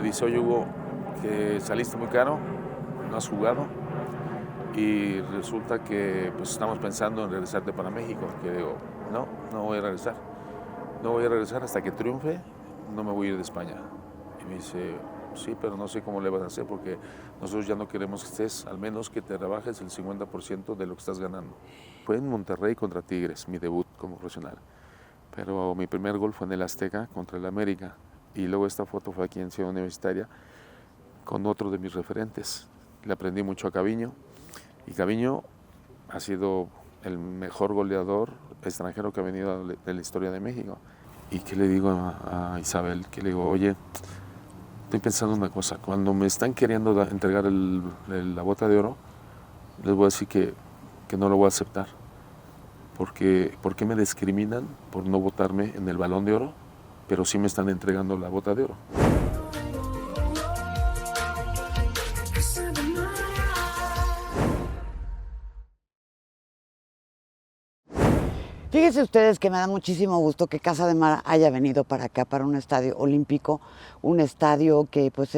dice, oye Hugo, que saliste muy caro, no has jugado y resulta que pues estamos pensando en regresarte para México. Que digo, no voy a regresar. No voy a regresar hasta que triunfe, no me voy a ir de España. Y me dice, sí, pero no sé cómo le vas a hacer porque nosotros ya no queremos que estés, al menos que te rebajes el 50% de lo que estás ganando. Fue en Monterrey contra Tigres, mi debut como profesional. Pero mi primer gol fue en el Azteca contra el América. Y luego esta foto fue aquí en Ciudad Universitaria con otro de mis referentes. Le aprendí mucho a Caviño. Y Caviño ha sido el mejor goleador extranjero que ha venido de la historia de México. ¿Y qué le digo a Isabel? Que le digo, oye, estoy pensando una cosa. Cuando me están queriendo entregar la bota de oro, les voy a decir que no lo voy a aceptar. Porque, ¿por qué me discriminan por no votarme en el Balón de Oro? Pero sí me están entregando la bota de oro. Fíjense ustedes que me da muchísimo gusto que Casa de Mar haya venido para acá, para un estadio olímpico, un estadio que pues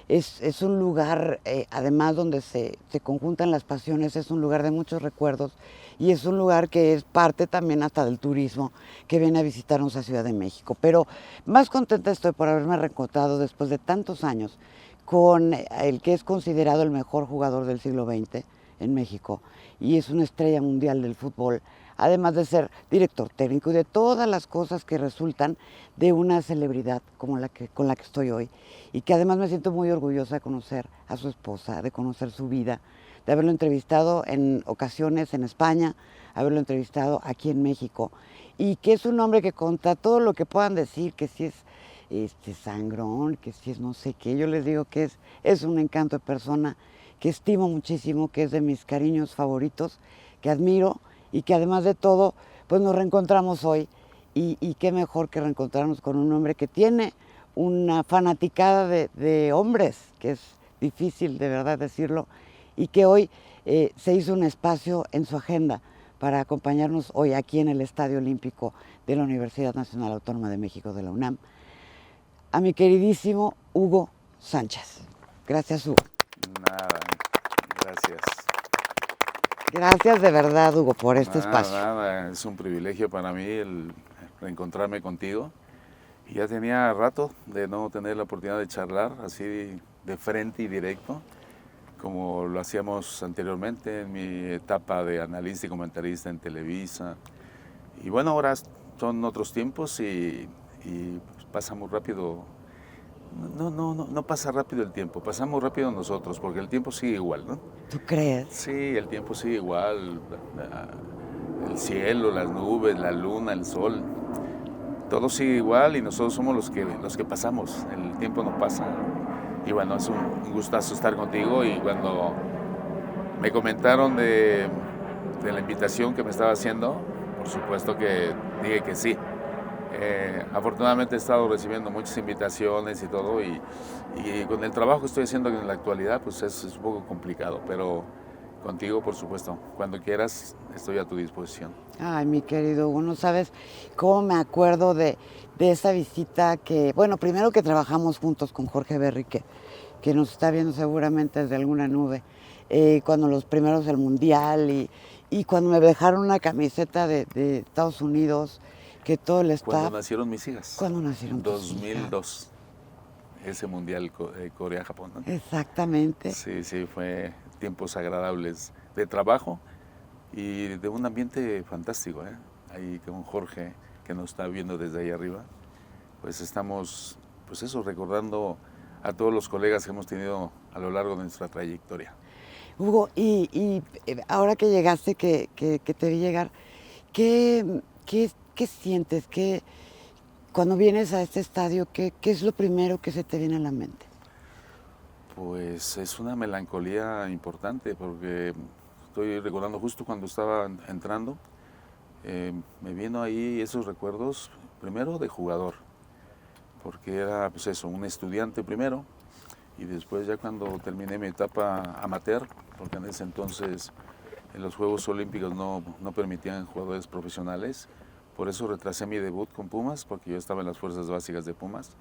es un lugar, además donde se conjuntan las pasiones, es un lugar de muchos recuerdos y es un lugar que es parte también hasta del turismo que viene a visitarnos a Ciudad de México. Pero más contenta estoy por haberme reencontrado después de tantos años con el que es considerado el mejor jugador del siglo XX en México y es una estrella mundial del fútbol, además de ser director técnico y de todas las cosas que resultan de una celebridad como con la que estoy hoy. Y que además me siento muy orgullosa de conocer a su esposa, de conocer su vida, de haberlo entrevistado en ocasiones en España, haberlo entrevistado aquí en México. Y que es un hombre que contra todo lo que puedan decir, que si es sangrón, que si es no sé qué, yo les digo que es un encanto de persona, que estimo muchísimo, que es de mis cariños favoritos, que admiro y que además de todo, pues nos reencontramos hoy y qué mejor que reencontrarnos con un hombre que tiene una fanaticada de hombres, que es difícil de verdad decirlo, y que hoy se hizo un espacio en su agenda para acompañarnos hoy aquí en el Estadio Olímpico de la Universidad Nacional Autónoma de México, de la UNAM, a mi queridísimo Hugo Sánchez. Gracias, Hugo. Nada, gracias. Gracias de verdad, Hugo, por este espacio. Nada, es un privilegio para mí el reencontrarme contigo. Y ya tenía rato de no tener la oportunidad de charlar así de frente y directo, como lo hacíamos anteriormente en mi etapa de analista y comentarista en Televisa. Y bueno, ahora son otros tiempos y pasa muy rápido. No pasa rápido el tiempo, pasamos rápido nosotros, porque el tiempo sigue igual, ¿no? ¿Tú crees? Sí, el tiempo sigue igual, el cielo, las nubes, la luna, el sol, todo sigue igual y nosotros somos los que pasamos, el tiempo no pasa. Y bueno, es un gustazo estar contigo y cuando me comentaron de la invitación que me estaba haciendo, por supuesto que dije que sí. Afortunadamente he estado recibiendo muchas invitaciones y todo y con el trabajo que estoy haciendo en la actualidad pues es un poco complicado, pero contigo por supuesto, cuando quieras estoy a tu disposición. Ay, mi querido Hugo, no sabes cómo me acuerdo de esa visita que, bueno, primero que trabajamos juntos con Jorge Berry, que nos está viendo seguramente desde alguna nube, cuando los primeros del Mundial y cuando me dejaron una camiseta de Estados Unidos, que todo el staff... Cuando nacieron mis hijas. ¿Cuándo nacieron tus 2002, ese Mundial Corea-Japón, ¿no? Exactamente. Sí, fue tiempos agradables de trabajo y de un ambiente fantástico, ¿eh? Ahí con Jorge, que nos está viendo desde ahí arriba, pues estamos, pues eso, recordando a todos los colegas que hemos tenido a lo largo de nuestra trayectoria. Hugo, y ahora que llegaste, que te vi llegar, ¿qué sientes? Cuando vienes a este estadio, ¿qué es lo primero que se te viene a la mente? Pues es una melancolía importante porque estoy recordando justo cuando estaba entrando, me vino ahí esos recuerdos, primero de jugador, porque era pues eso, un estudiante primero, y después ya cuando terminé mi etapa amateur, porque en ese entonces en los Juegos Olímpicos no permitían jugadores profesionales, por eso retrasé mi debut con Pumas, porque yo estaba en las fuerzas básicas de Pumas,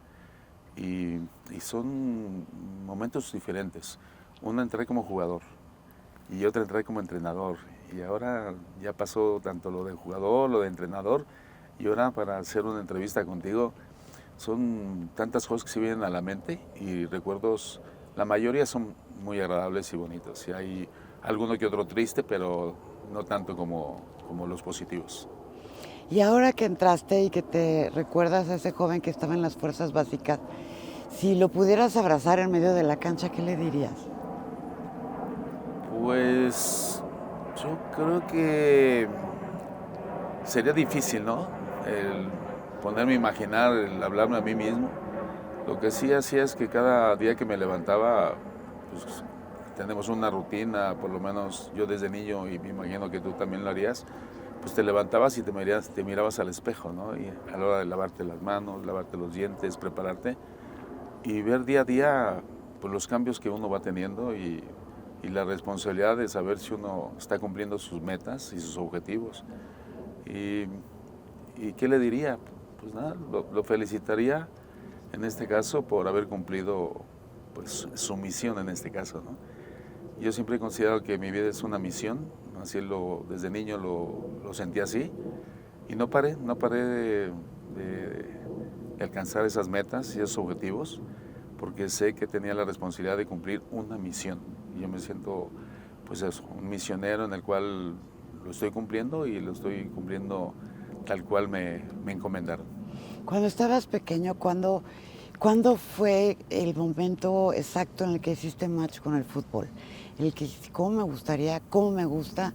y son momentos diferentes. Una entré como jugador y otra entré como entrenador. Y ahora ya pasó tanto lo de jugador, lo de entrenador, y ahora para hacer una entrevista contigo son tantas cosas que se vienen a la mente y recuerdos, la mayoría son muy agradables y bonitos. Y hay alguno que otro triste, pero no tanto como los positivos. Y ahora que entraste y que te recuerdas a ese joven que estaba en las fuerzas básicas, si lo pudieras abrazar en medio de la cancha, ¿qué le dirías? Pues yo creo que sería difícil, ¿no? El ponerme a imaginar, el hablarme a mí mismo. Lo que sí hacía es que cada día que me levantaba, pues tenemos una rutina, por lo menos yo desde niño, y me imagino que tú también lo harías, pues te levantabas y te mirabas al espejo, ¿no? Y a la hora de lavarte las manos, lavarte los dientes, prepararte, y ver día a día pues, los cambios que uno va teniendo y la responsabilidad de saber si uno está cumpliendo sus metas y sus objetivos. ¿Y, y qué le diría? Pues nada, lo felicitaría en este caso por haber cumplido pues, su misión en este caso, ¿no? Yo siempre he considerado que mi vida es una misión, así desde niño lo sentí así, y no paré de alcanzar esas metas y esos objetivos, porque sé que tenía la responsabilidad de cumplir una misión. Y yo me siento, pues eso, un misionero en el cual lo estoy cumpliendo y lo estoy cumpliendo tal cual me encomendaron. Cuando estabas pequeño, ¿cuándo fue el momento exacto en el que hiciste match con el fútbol? El que cómo me gustaría, cómo me gusta,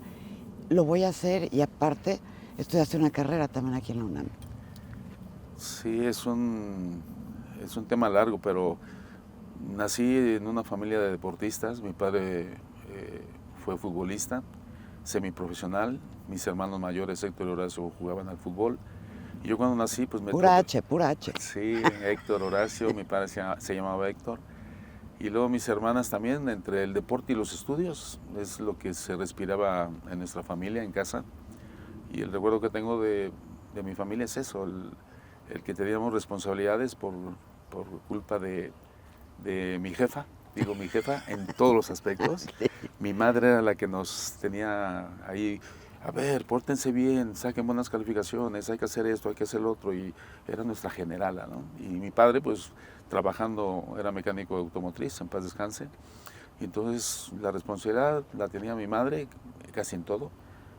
lo voy a hacer y aparte estudiaste una carrera también aquí en la UNAM. Sí, es un tema largo, pero nací en una familia de deportistas. Mi padre fue futbolista, semiprofesional. Mis hermanos mayores, Héctor y Horacio, jugaban al fútbol. Y yo cuando nací, pues me Pura H, pura H. Sí, Héctor, Horacio, mi padre se llamaba Héctor. Y luego mis hermanas también, entre el deporte y los estudios, es lo que se respiraba en nuestra familia, en casa. Y el recuerdo que tengo de mi familia es eso, el que teníamos responsabilidades por culpa de mi jefa, digo mi jefa, en todos los aspectos. Mi madre era la que nos tenía ahí, a ver, pórtense bien, saquen buenas calificaciones, hay que hacer esto, hay que hacer lo otro, y era nuestra generala, ¿no? Y mi padre, pues, trabajando, era mecánico automotriz, en paz descanse, y entonces la responsabilidad la tenía mi madre casi en todo,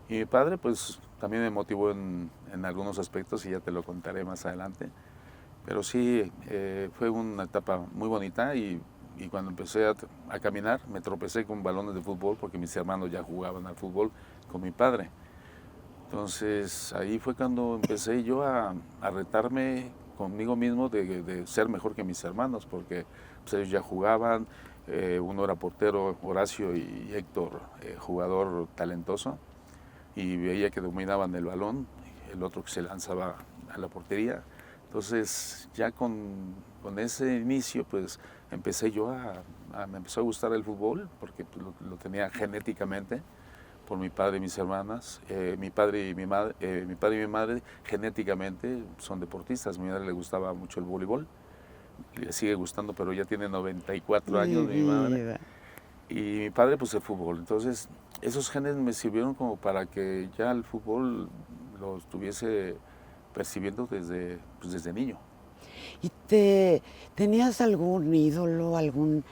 y mi padre, pues, también me motivó en algunos aspectos, y ya te lo contaré más adelante. Pero sí, fue una etapa muy bonita y cuando empecé a caminar me tropecé con balones de fútbol porque mis hermanos ya jugaban al fútbol con mi padre. Entonces ahí fue cuando empecé yo a retarme conmigo mismo de ser mejor que mis hermanos porque pues, ellos ya jugaban, uno era portero, Horacio, y Héctor, jugador talentoso, y veía que dominaban el balón, el otro que se lanzaba a la portería. Entonces, ya con ese inicio, pues empecé yo me empezó a gustar el fútbol, porque pues, lo tenía genéticamente por mi padre y mis hermanas. Mi padre y mi madre genéticamente son deportistas. A mi madre le gustaba mucho el voleibol, le sigue gustando, pero ya tiene 94 años mi madre. Y mi padre, pues el fútbol. Entonces, esos genes me sirvieron como para que ya el fútbol lo estuviese percibiendo desde niño. ¿Y tenías algún ídolo, algún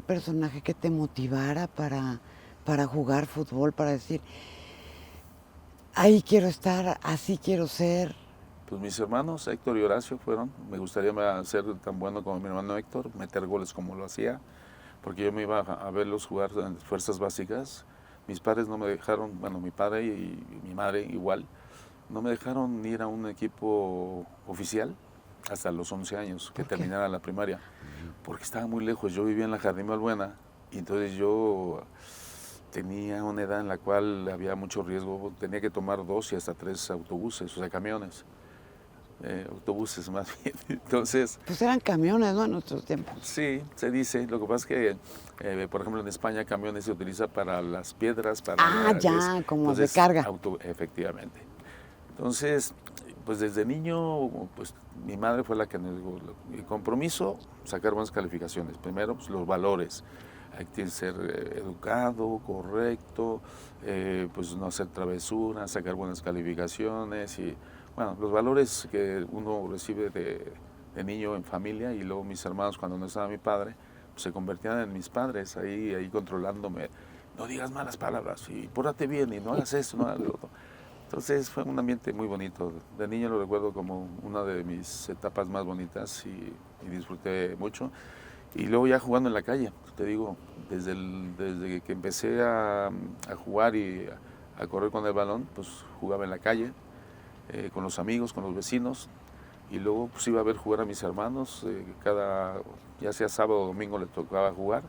personaje que te motivara para jugar fútbol, para decir, ahí quiero estar, así quiero ser? Pues mis hermanos, Héctor y Horacio, me gustaría ser tan bueno como mi hermano Héctor, meter goles como lo hacía, porque yo me iba a verlos jugar en fuerzas básicas. Mis padres no me dejaron, bueno, mi padre y mi madre igual, no me dejaron ir a un equipo oficial hasta los 11 años, que terminara la primaria, porque estaba muy lejos. Yo vivía en la Jardín Balbuena y entonces yo tenía una edad en la cual había mucho riesgo, tenía que tomar 2 y hasta 3 autobuses, o sea, camiones. Autobuses más bien. Entonces, pues eran camiones, ¿no? En nuestros tiempos. Sí, se dice. Lo que pasa es que, por ejemplo, en España camiones se utiliza para las piedras, para ya, como de carga. Efectivamente. Entonces, Pues desde niño, pues mi madre fue la que nos dijo, el compromiso, sacar buenas calificaciones. Primero, pues los valores. Hay que ser educado, correcto, pues no hacer travesuras, sacar buenas calificaciones y, bueno, los valores que uno recibe de niño en familia. Y luego mis hermanos, cuando no estaba mi padre, pues se convertían en mis padres, ahí controlándome. No digas malas palabras y pórtate bien y no hagas esto, no hagas lo otro. Entonces fue un ambiente muy bonito. De niño lo recuerdo como una de mis etapas más bonitas y disfruté mucho. Y luego ya jugando en la calle, te digo, desde que empecé a jugar y a correr con el balón, pues jugaba en la calle, con los amigos, con los vecinos. Y luego pues iba a ver jugar a mis hermanos, ya sea sábado o domingo les tocaba jugar.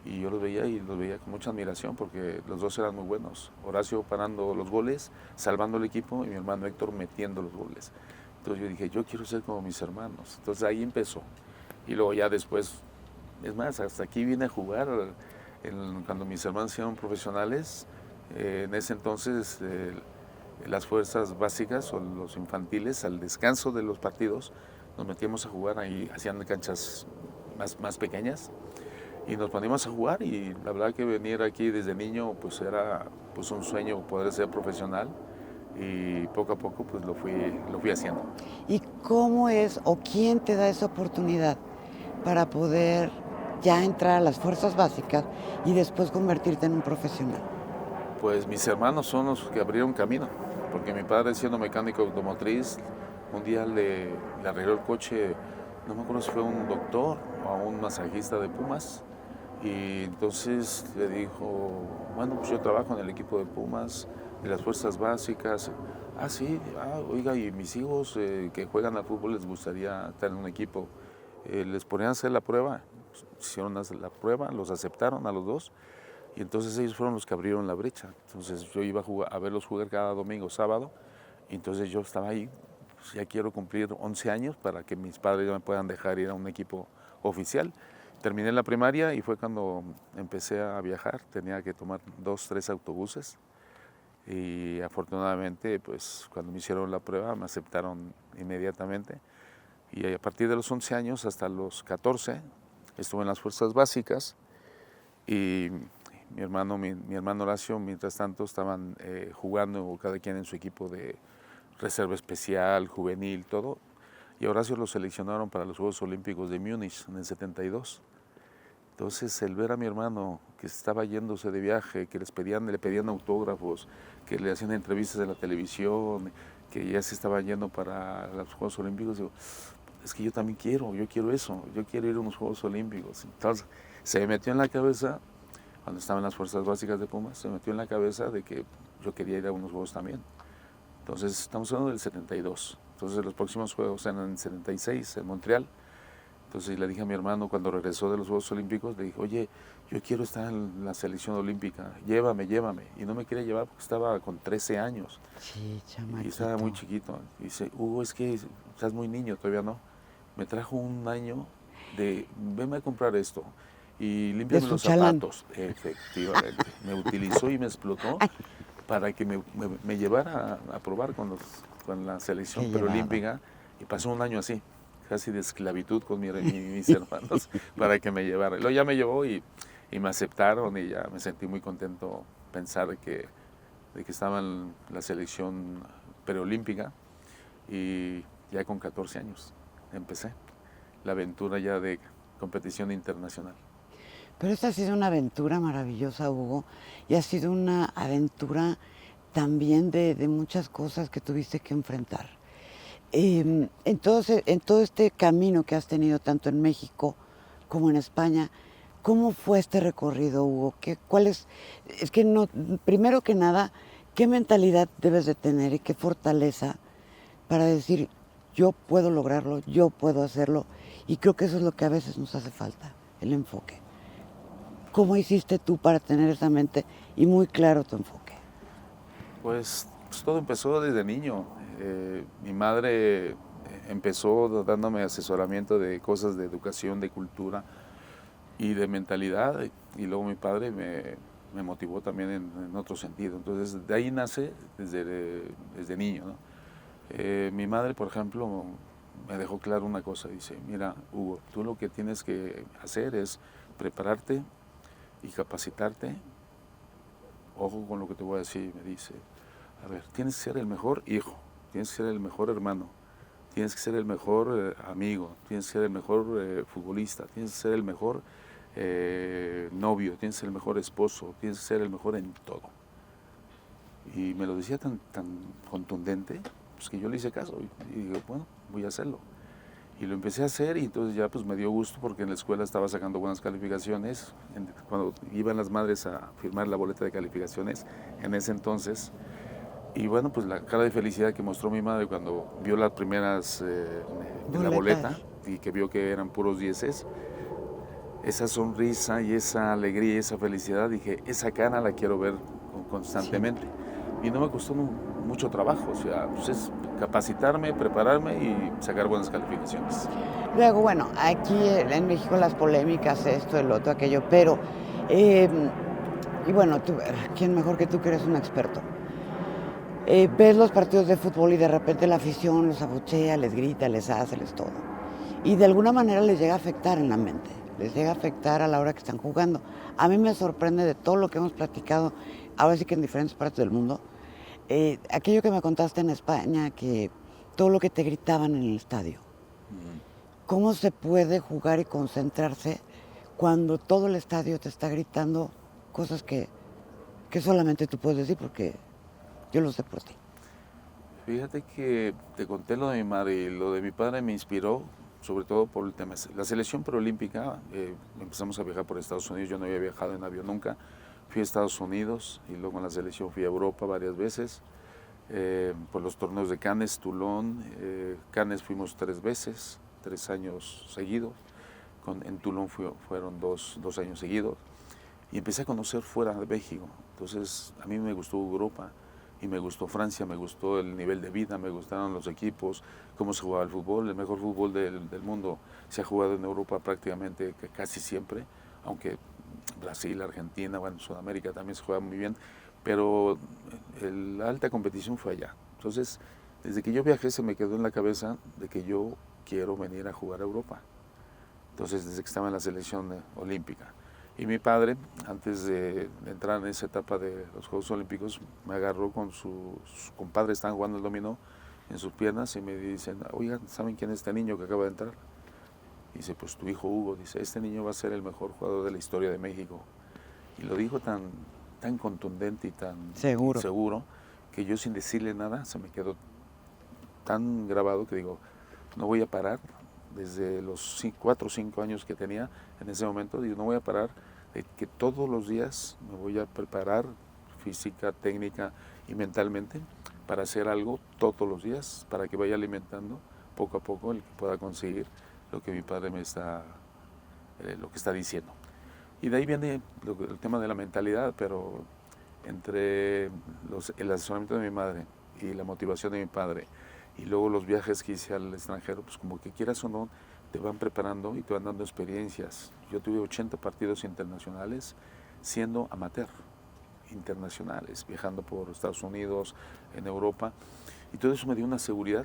Y yo los veía con mucha admiración porque los dos eran muy buenos. Horacio parando los goles, salvando el equipo y mi hermano Héctor metiendo los goles. Entonces yo dije, yo quiero ser como mis hermanos. Entonces ahí empezó. Y luego ya después, es más, hasta aquí vine a jugar cuando mis hermanos eran profesionales. En ese entonces las fuerzas básicas o los infantiles, al descanso de los partidos, nos metíamos a jugar ahí, hacían canchas más pequeñas. Y nos poníamos a jugar y la verdad que venir aquí desde niño pues era pues un sueño poder ser profesional y poco a poco pues lo fui haciendo. ¿Y cómo es o quién te da esa oportunidad para poder ya entrar a las fuerzas básicas y después convertirte en un profesional? Pues mis hermanos son los que abrieron camino, porque mi padre siendo mecánico automotriz, un día le arregló el coche, no me acuerdo si fue un doctor o a un masajista de Pumas. Y entonces le dijo, bueno, pues yo trabajo en el equipo de Pumas, de las fuerzas básicas. Ah, sí, oiga, y mis hijos que juegan al fútbol les gustaría estar en un equipo. Les ponían a hacer la prueba, hicieron la prueba, los aceptaron a los dos. Y entonces ellos fueron los que abrieron la brecha. Entonces yo iba a verlos jugar cada domingo, sábado. Y entonces yo estaba ahí, pues ya quiero cumplir 11 años para que mis padres ya me puedan dejar ir a un equipo oficial. Terminé la primaria y fue cuando empecé a viajar. Tenía que tomar 2, 3 autobuses y afortunadamente pues cuando me hicieron la prueba me aceptaron inmediatamente y a partir de los 11 años hasta los 14 estuve en las fuerzas básicas y mi hermano Horacio mientras tanto estaban jugando cada quien en su equipo de reserva especial, juvenil, todo. Y a Horacio lo seleccionaron para los Juegos Olímpicos de Múnich en el 72. Entonces, el ver a mi hermano que estaba yéndose de viaje, que le pedían autógrafos, que le hacían entrevistas en la televisión, que ya se estaba yendo para los Juegos Olímpicos, digo, es que yo también yo quiero eso, yo quiero ir a unos Juegos Olímpicos. Entonces, se me metió en la cabeza, cuando estaba en las Fuerzas Básicas de Pumas, se me metió en la cabeza de que yo quería ir a unos Juegos también. Entonces, estamos hablando del 72. Entonces, los próximos Juegos eran en el 76, en Montreal. Entonces le dije a mi hermano cuando regresó de los Juegos Olímpicos, le dije, oye, yo quiero estar en la selección olímpica, llévame. Y no me quería llevar porque estaba con 13 años. Sí, chamaquito. Y estaba muy chiquito. Y dice, Hugo, es que estás muy niño, todavía no. Me trajo un año de, venme a comprar esto y límpiame los zapatos. Efectivamente. Me utilizó y me explotó para que me llevara a probar con la selección preolímpica y pasó un año así. Casi de esclavitud con mis hermanos para que me llevara. Luego ya me llevó y me aceptaron y ya me sentí muy contento pensar de que estaba en la selección preolímpica y ya con 14 años empecé la aventura ya de competición internacional. Pero esta ha sido una aventura maravillosa, Hugo, y ha sido una aventura también de muchas cosas que tuviste que enfrentar. En todo este camino que has tenido tanto en México como en España, ¿cómo fue este recorrido, Hugo? Primero que nada, ¿qué mentalidad debes de tener y qué fortaleza para decir, yo puedo lograrlo, yo puedo hacerlo? Y creo que eso es lo que a veces nos hace falta, el enfoque. ¿Cómo hiciste tú para tener esa mente y muy claro tu enfoque? Pues todo empezó desde niño. Mi madre empezó dándome asesoramiento de cosas de educación, de cultura y de mentalidad, y luego mi padre me motivó también en otro sentido. Entonces de ahí nace desde niño, ¿no? Mi madre, por ejemplo, me dejó claro una cosa. Dice, mira, Hugo, tú lo que tienes que hacer es prepararte y capacitarte. Ojo con lo que te voy a decir, me dice. A ver, tienes que ser el mejor hijo, tienes que ser el mejor hermano, tienes que ser el mejor amigo, tienes que ser el mejor futbolista, tienes que ser el mejor novio, tienes que ser el mejor esposo, tienes que ser el mejor en todo. Y me lo decía tan contundente, pues que yo le hice caso y digo, bueno, voy a hacerlo. Y lo empecé a hacer y entonces ya pues me dio gusto porque en la escuela estaba sacando buenas calificaciones. Cuando iban las madres a firmar la boleta de calificaciones en ese entonces. Y bueno, pues la cara de felicidad que mostró mi madre cuando vio las primeras en la boleta y que vio que eran puros dieces, esa sonrisa y esa alegría y esa felicidad, dije, esa cara la quiero ver constantemente. Sí. Y no me costó mucho trabajo, o sea, pues es capacitarme, prepararme y sacar buenas calificaciones. Luego, bueno, aquí en México las polémicas, esto, el otro, aquello, pero, y bueno, tú, ¿quién mejor que tú que eres un experto? Ves los partidos de fútbol y de repente la afición los abuchea, les grita, les hace, les todo. Y de alguna manera les llega a afectar en la mente, les llega a afectar a la hora que están jugando. A mí me sorprende de todo lo que hemos platicado, ahora sí que en diferentes partes del mundo, aquello que me contaste en España, que todo lo que te gritaban en el estadio. ¿Cómo se puede jugar y concentrarse cuando todo el estadio te está gritando cosas que solamente tú puedes decir porque yo lo sé por ti? Fíjate que te conté lo de mi madre y lo de mi padre me inspiró, sobre todo por el tema. La selección preolímpica, empezamos a viajar por Estados Unidos, yo no había viajado en avión nunca, fui a Estados Unidos y luego en la selección fui a Europa varias veces, por los torneos de Cannes, Toulon, Cannes fuimos 3 veces, 3 años seguidos, en Toulon fueron dos años seguidos y empecé a conocer fuera de México, entonces a mí me gustó Europa. Y me gustó Francia, me gustó el nivel de vida, me gustaron los equipos, cómo se jugaba el fútbol. El mejor fútbol del mundo se ha jugado en Europa prácticamente casi siempre, aunque Brasil, Argentina, bueno, Sudamérica también se juega muy bien, pero la alta competición fue allá. Entonces, desde que yo viajé se me quedó en la cabeza de que yo quiero venir a jugar a Europa. Entonces, desde que estaba en la selección olímpica. Y mi padre, antes de entrar en esa etapa de los Juegos Olímpicos, me agarró con sus compadres, estaban jugando el dominó en sus piernas y me dicen, oigan, ¿saben quién es este niño que acaba de entrar? Y dice, pues tu hijo Hugo, dice, este niño va a ser el mejor jugador de la historia de México. Y lo dijo tan contundente y tan seguro que yo sin decirle nada se me quedó tan grabado que digo, no voy a parar. Desde los 4 o 5 años que tenía en ese momento, digo, no voy a parar, de que todos los días me voy a preparar física, técnica y mentalmente para hacer algo todos los días, para que vaya alimentando poco a poco el que pueda conseguir lo que mi padre me está, lo que está diciendo. Y de ahí viene el tema de la mentalidad, pero entre el asesoramiento de mi madre y la motivación de mi padre, y luego los viajes que hice al extranjero, pues como que quieras o no, te van preparando y te van dando experiencias. Yo tuve 80 partidos internacionales siendo amateur, internacionales, viajando por Estados Unidos, en Europa, y todo eso me dio una seguridad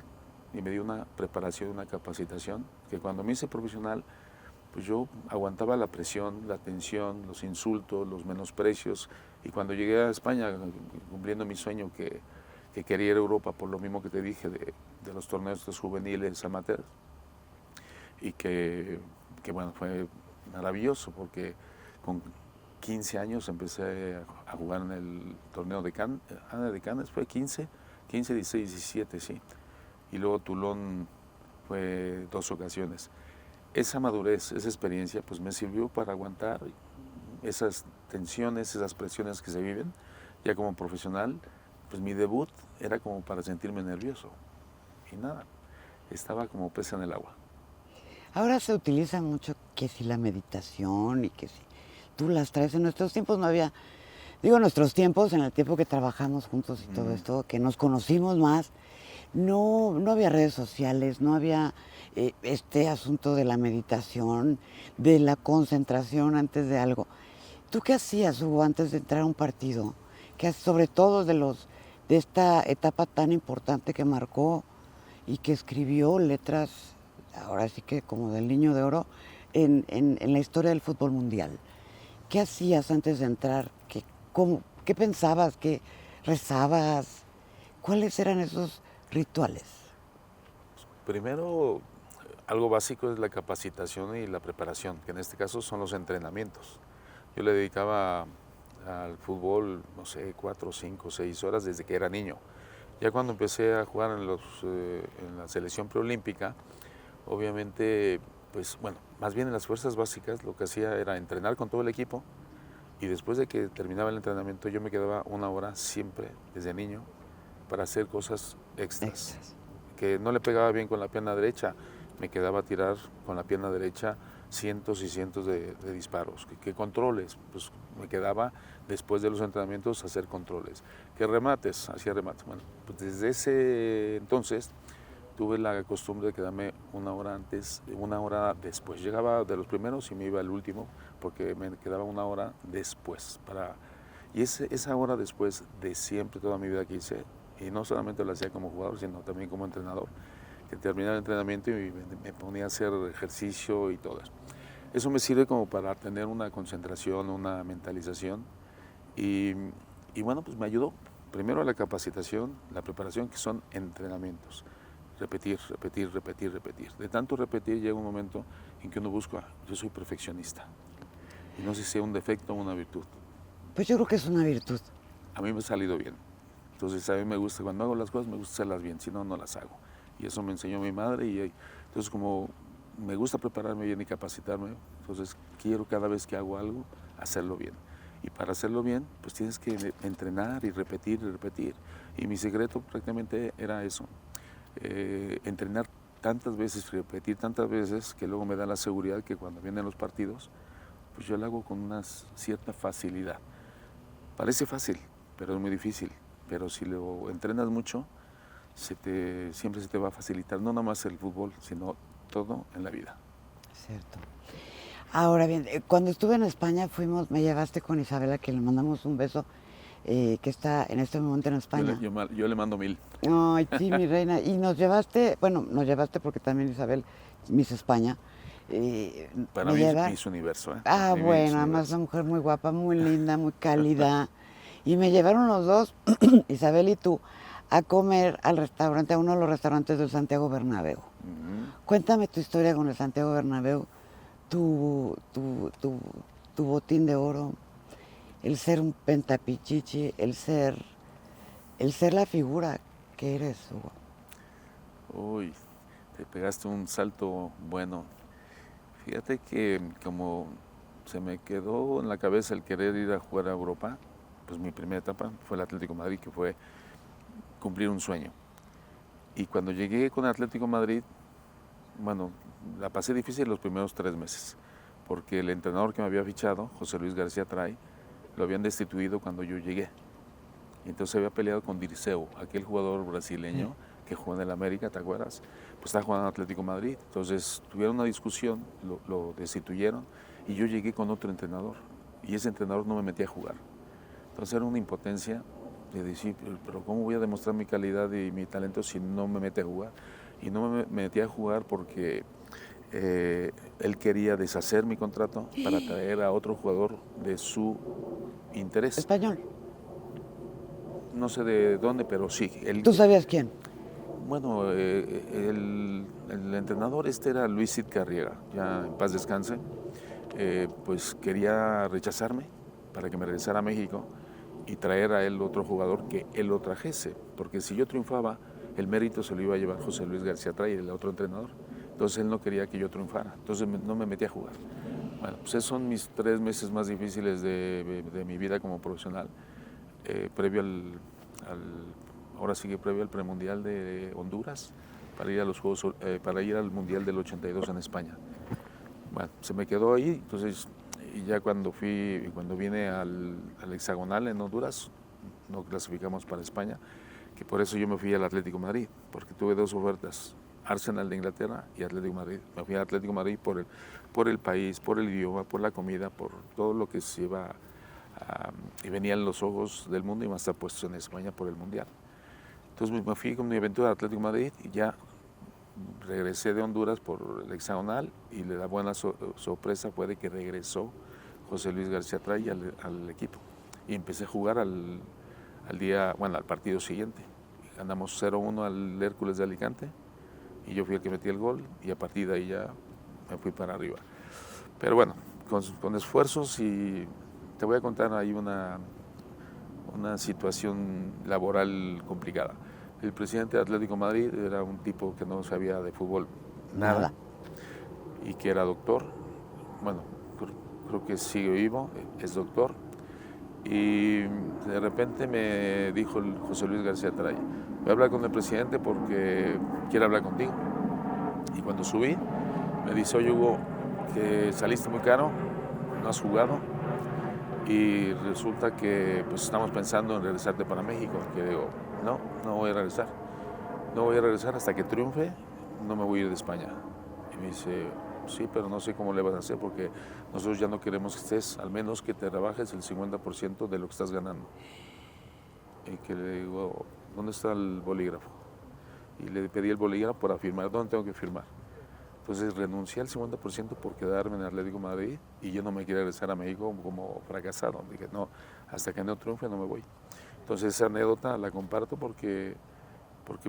y me dio una preparación, una capacitación, que cuando me hice profesional, pues yo aguantaba la presión, la tensión, los insultos, los menosprecios, y cuando llegué a España, cumpliendo mi sueño que quería ir a Europa por lo mismo que te dije de los torneos juveniles amateurs y que bueno, fue maravilloso porque con 15 años empecé a jugar en el torneo de Cannes, fue 15, 16, 17, sí, y luego Toulon fue 2 ocasiones. Esa madurez, esa experiencia pues me sirvió para aguantar esas tensiones, esas presiones que se viven ya como profesional. Pues mi debut era como para sentirme nervioso y nada, estaba como pez en el agua. Ahora se utiliza mucho que si la meditación y que si tú las traes. En nuestros tiempos no había, digo nuestros tiempos, en el tiempo que trabajamos juntos y todo esto, que nos conocimos más, no había redes sociales, no había este asunto de la meditación, de la concentración antes de algo. ¿Tú qué hacías, Hugo, antes de entrar a un partido? Que sobre todo de los de esta etapa tan importante que marcó y que escribió letras, ahora sí que como del Niño de Oro, en la historia del fútbol mundial. ¿Qué hacías antes de entrar? ¿Qué pensabas? ¿Qué rezabas? ¿Cuáles eran esos rituales? Primero, algo básico es la capacitación y la preparación, que en este caso son los entrenamientos. Yo le dedicaba al fútbol, no sé, 4, 5, 6 horas desde que era niño. Ya cuando empecé a jugar en la selección preolímpica, obviamente, pues bueno, más bien en las fuerzas básicas lo que hacía era entrenar con todo el equipo y después de que terminaba el entrenamiento yo me quedaba una hora siempre, desde niño, para hacer cosas extras. Que no le pegaba bien con la pierna derecha, me quedaba a tirar con la pierna derecha cientos y cientos de disparos. ¿Qué controles? Pues me quedaba después de los entrenamientos a hacer controles. ¿Qué remates? Hacía remates. Bueno, pues desde ese entonces tuve la costumbre de quedarme una hora antes, una hora después. Llegaba de los primeros y me iba al último porque me quedaba una hora después. Y esa hora después de siempre, toda mi vida que hice, y no solamente lo hacía como jugador, sino también como entrenador, que terminaba el entrenamiento y me ponía a hacer ejercicio y todo eso. Eso me sirve como para tener una concentración, una mentalización y, y bueno, pues me ayudó. Primero la capacitación, la preparación, que son entrenamientos. Repetir, repetir, repetir, repetir. De tanto repetir llega un momento en que uno busca, yo soy perfeccionista. Y no sé si sea un defecto o una virtud. Pues yo creo que es una virtud. A mí me ha salido bien. Entonces a mí me gusta, cuando hago las cosas me gusta hacerlas bien, si no, no las hago. Y eso me enseñó mi madre y entonces como me gusta prepararme bien y capacitarme, entonces quiero cada vez que hago algo hacerlo bien. Y para hacerlo bien, pues tienes que entrenar y repetir y repetir. Y mi secreto prácticamente era eso, entrenar tantas veces, repetir tantas veces, que luego me da la seguridad que cuando vienen los partidos, pues yo lo hago con una cierta facilidad. Parece fácil, pero es muy difícil. Pero si lo entrenas mucho, siempre se te va a facilitar, no nada más el fútbol, sino todo en la vida. Cierto. Ahora bien, cuando estuve en España me llevaste con Isabela, que le mandamos un beso, que está en este momento en España. Yo le mando 1000. Ay, sí, mi reina. Y nos llevaste porque también Isabel, Miss España. Para mí es Miss Universo. Ah, bueno, además una mujer muy guapa, muy linda, muy cálida. Y me llevaron los dos, Isabel y tú, a comer al restaurante, a uno de los restaurantes del Santiago Bernabéu. Cuéntame tu historia con el Santiago Bernabéu, tu botín de oro, el ser un pentapichichi, el ser la figura que eres, Hugo. Uy, te pegaste un salto bueno. Fíjate que como se me quedó en la cabeza el querer ir a jugar a Europa, pues mi primera etapa fue el Atlético de Madrid, que fue cumplir un sueño. Y cuando llegué con el Atlético de Madrid, bueno, la pasé difícil los primeros 3 meses, porque el entrenador que me había fichado, José Luis García Tray, lo habían destituido cuando yo llegué. Y entonces había peleado con Dirceu, aquel jugador brasileño que jugó en el América, ¿te acuerdas? Pues estaba jugando en Atlético de Madrid. Entonces tuvieron una discusión, lo destituyeron y yo llegué con otro entrenador. Y ese entrenador no me metía a jugar. Entonces era una impotencia de decir, pero ¿cómo voy a demostrar mi calidad y mi talento si no me mete a jugar? Y no me metía a jugar porque él quería deshacer mi contrato para traer a otro jugador de su interés. ¿Español? No sé de dónde, pero sí. ¿Tú sabías quién? Bueno, el entrenador era Luis Cid Carriega, ya en paz descanse. Pues quería rechazarme para que me regresara a México y traer a él otro jugador que él lo trajese, porque si yo triunfaba, el mérito se lo iba a llevar José Luis García Tray, el otro entrenador. Entonces él no quería que yo triunfara, entonces no me metí a jugar. Bueno, pues esos son mis 3 meses más difíciles de mi vida como profesional, previo ahora sigue previo al premundial de Honduras, para ir a los Juegos, para ir al Mundial del 82 en España. Bueno, se me quedó ahí, entonces, y ya cuando vine al hexagonal en Honduras, no clasificamos para España, que por eso yo me fui al Atlético de Madrid, porque tuve 2 ofertas, Arsenal de Inglaterra y Atlético de Madrid. Me fui al Atlético de Madrid por el país, por el idioma, por la comida, por todo lo que se iba y venían los ojos del mundo y iban a estar puestos en España por el Mundial. Entonces me fui con mi aventura de Atlético de Madrid y ya regresé de Honduras por el hexagonal y la buena sorpresa fue de que regresó José Luis García Traya al equipo y empecé a jugar al partido siguiente. Ganamos 0-1 al Hércules de Alicante y yo fui el que metí el gol y a partir de ahí ya me fui para arriba. Pero bueno, con esfuerzos, y te voy a contar ahí una situación laboral complicada. El presidente de Atlético de Madrid era un tipo que no sabía de fútbol nada y que era doctor. Bueno, creo que sigue vivo, es doctor. Y de repente me dijo José Luis García Traya, voy a hablar con el presidente porque quiere hablar contigo. Y cuando subí, me dice, oye Hugo, que saliste muy caro, no has jugado y resulta que pues estamos pensando en regresarte para México. Que digo, no voy a regresar. No voy a regresar hasta que triunfe, no me voy a ir de España. Y me dice, sí, pero no sé cómo le vas a hacer porque nosotros ya no queremos que estés, al menos que te rebajes el 50% de lo que estás ganando. Y que le digo, ¿dónde está el bolígrafo? Y le pedí el bolígrafo para firmar. ¿Dónde tengo que firmar? Entonces renuncié al 50% por quedarme en Atlético de Madrid y yo no me quería regresar a México como fracasado. Dije, no, hasta que no triunfe no me voy. Entonces esa anécdota la comparto porque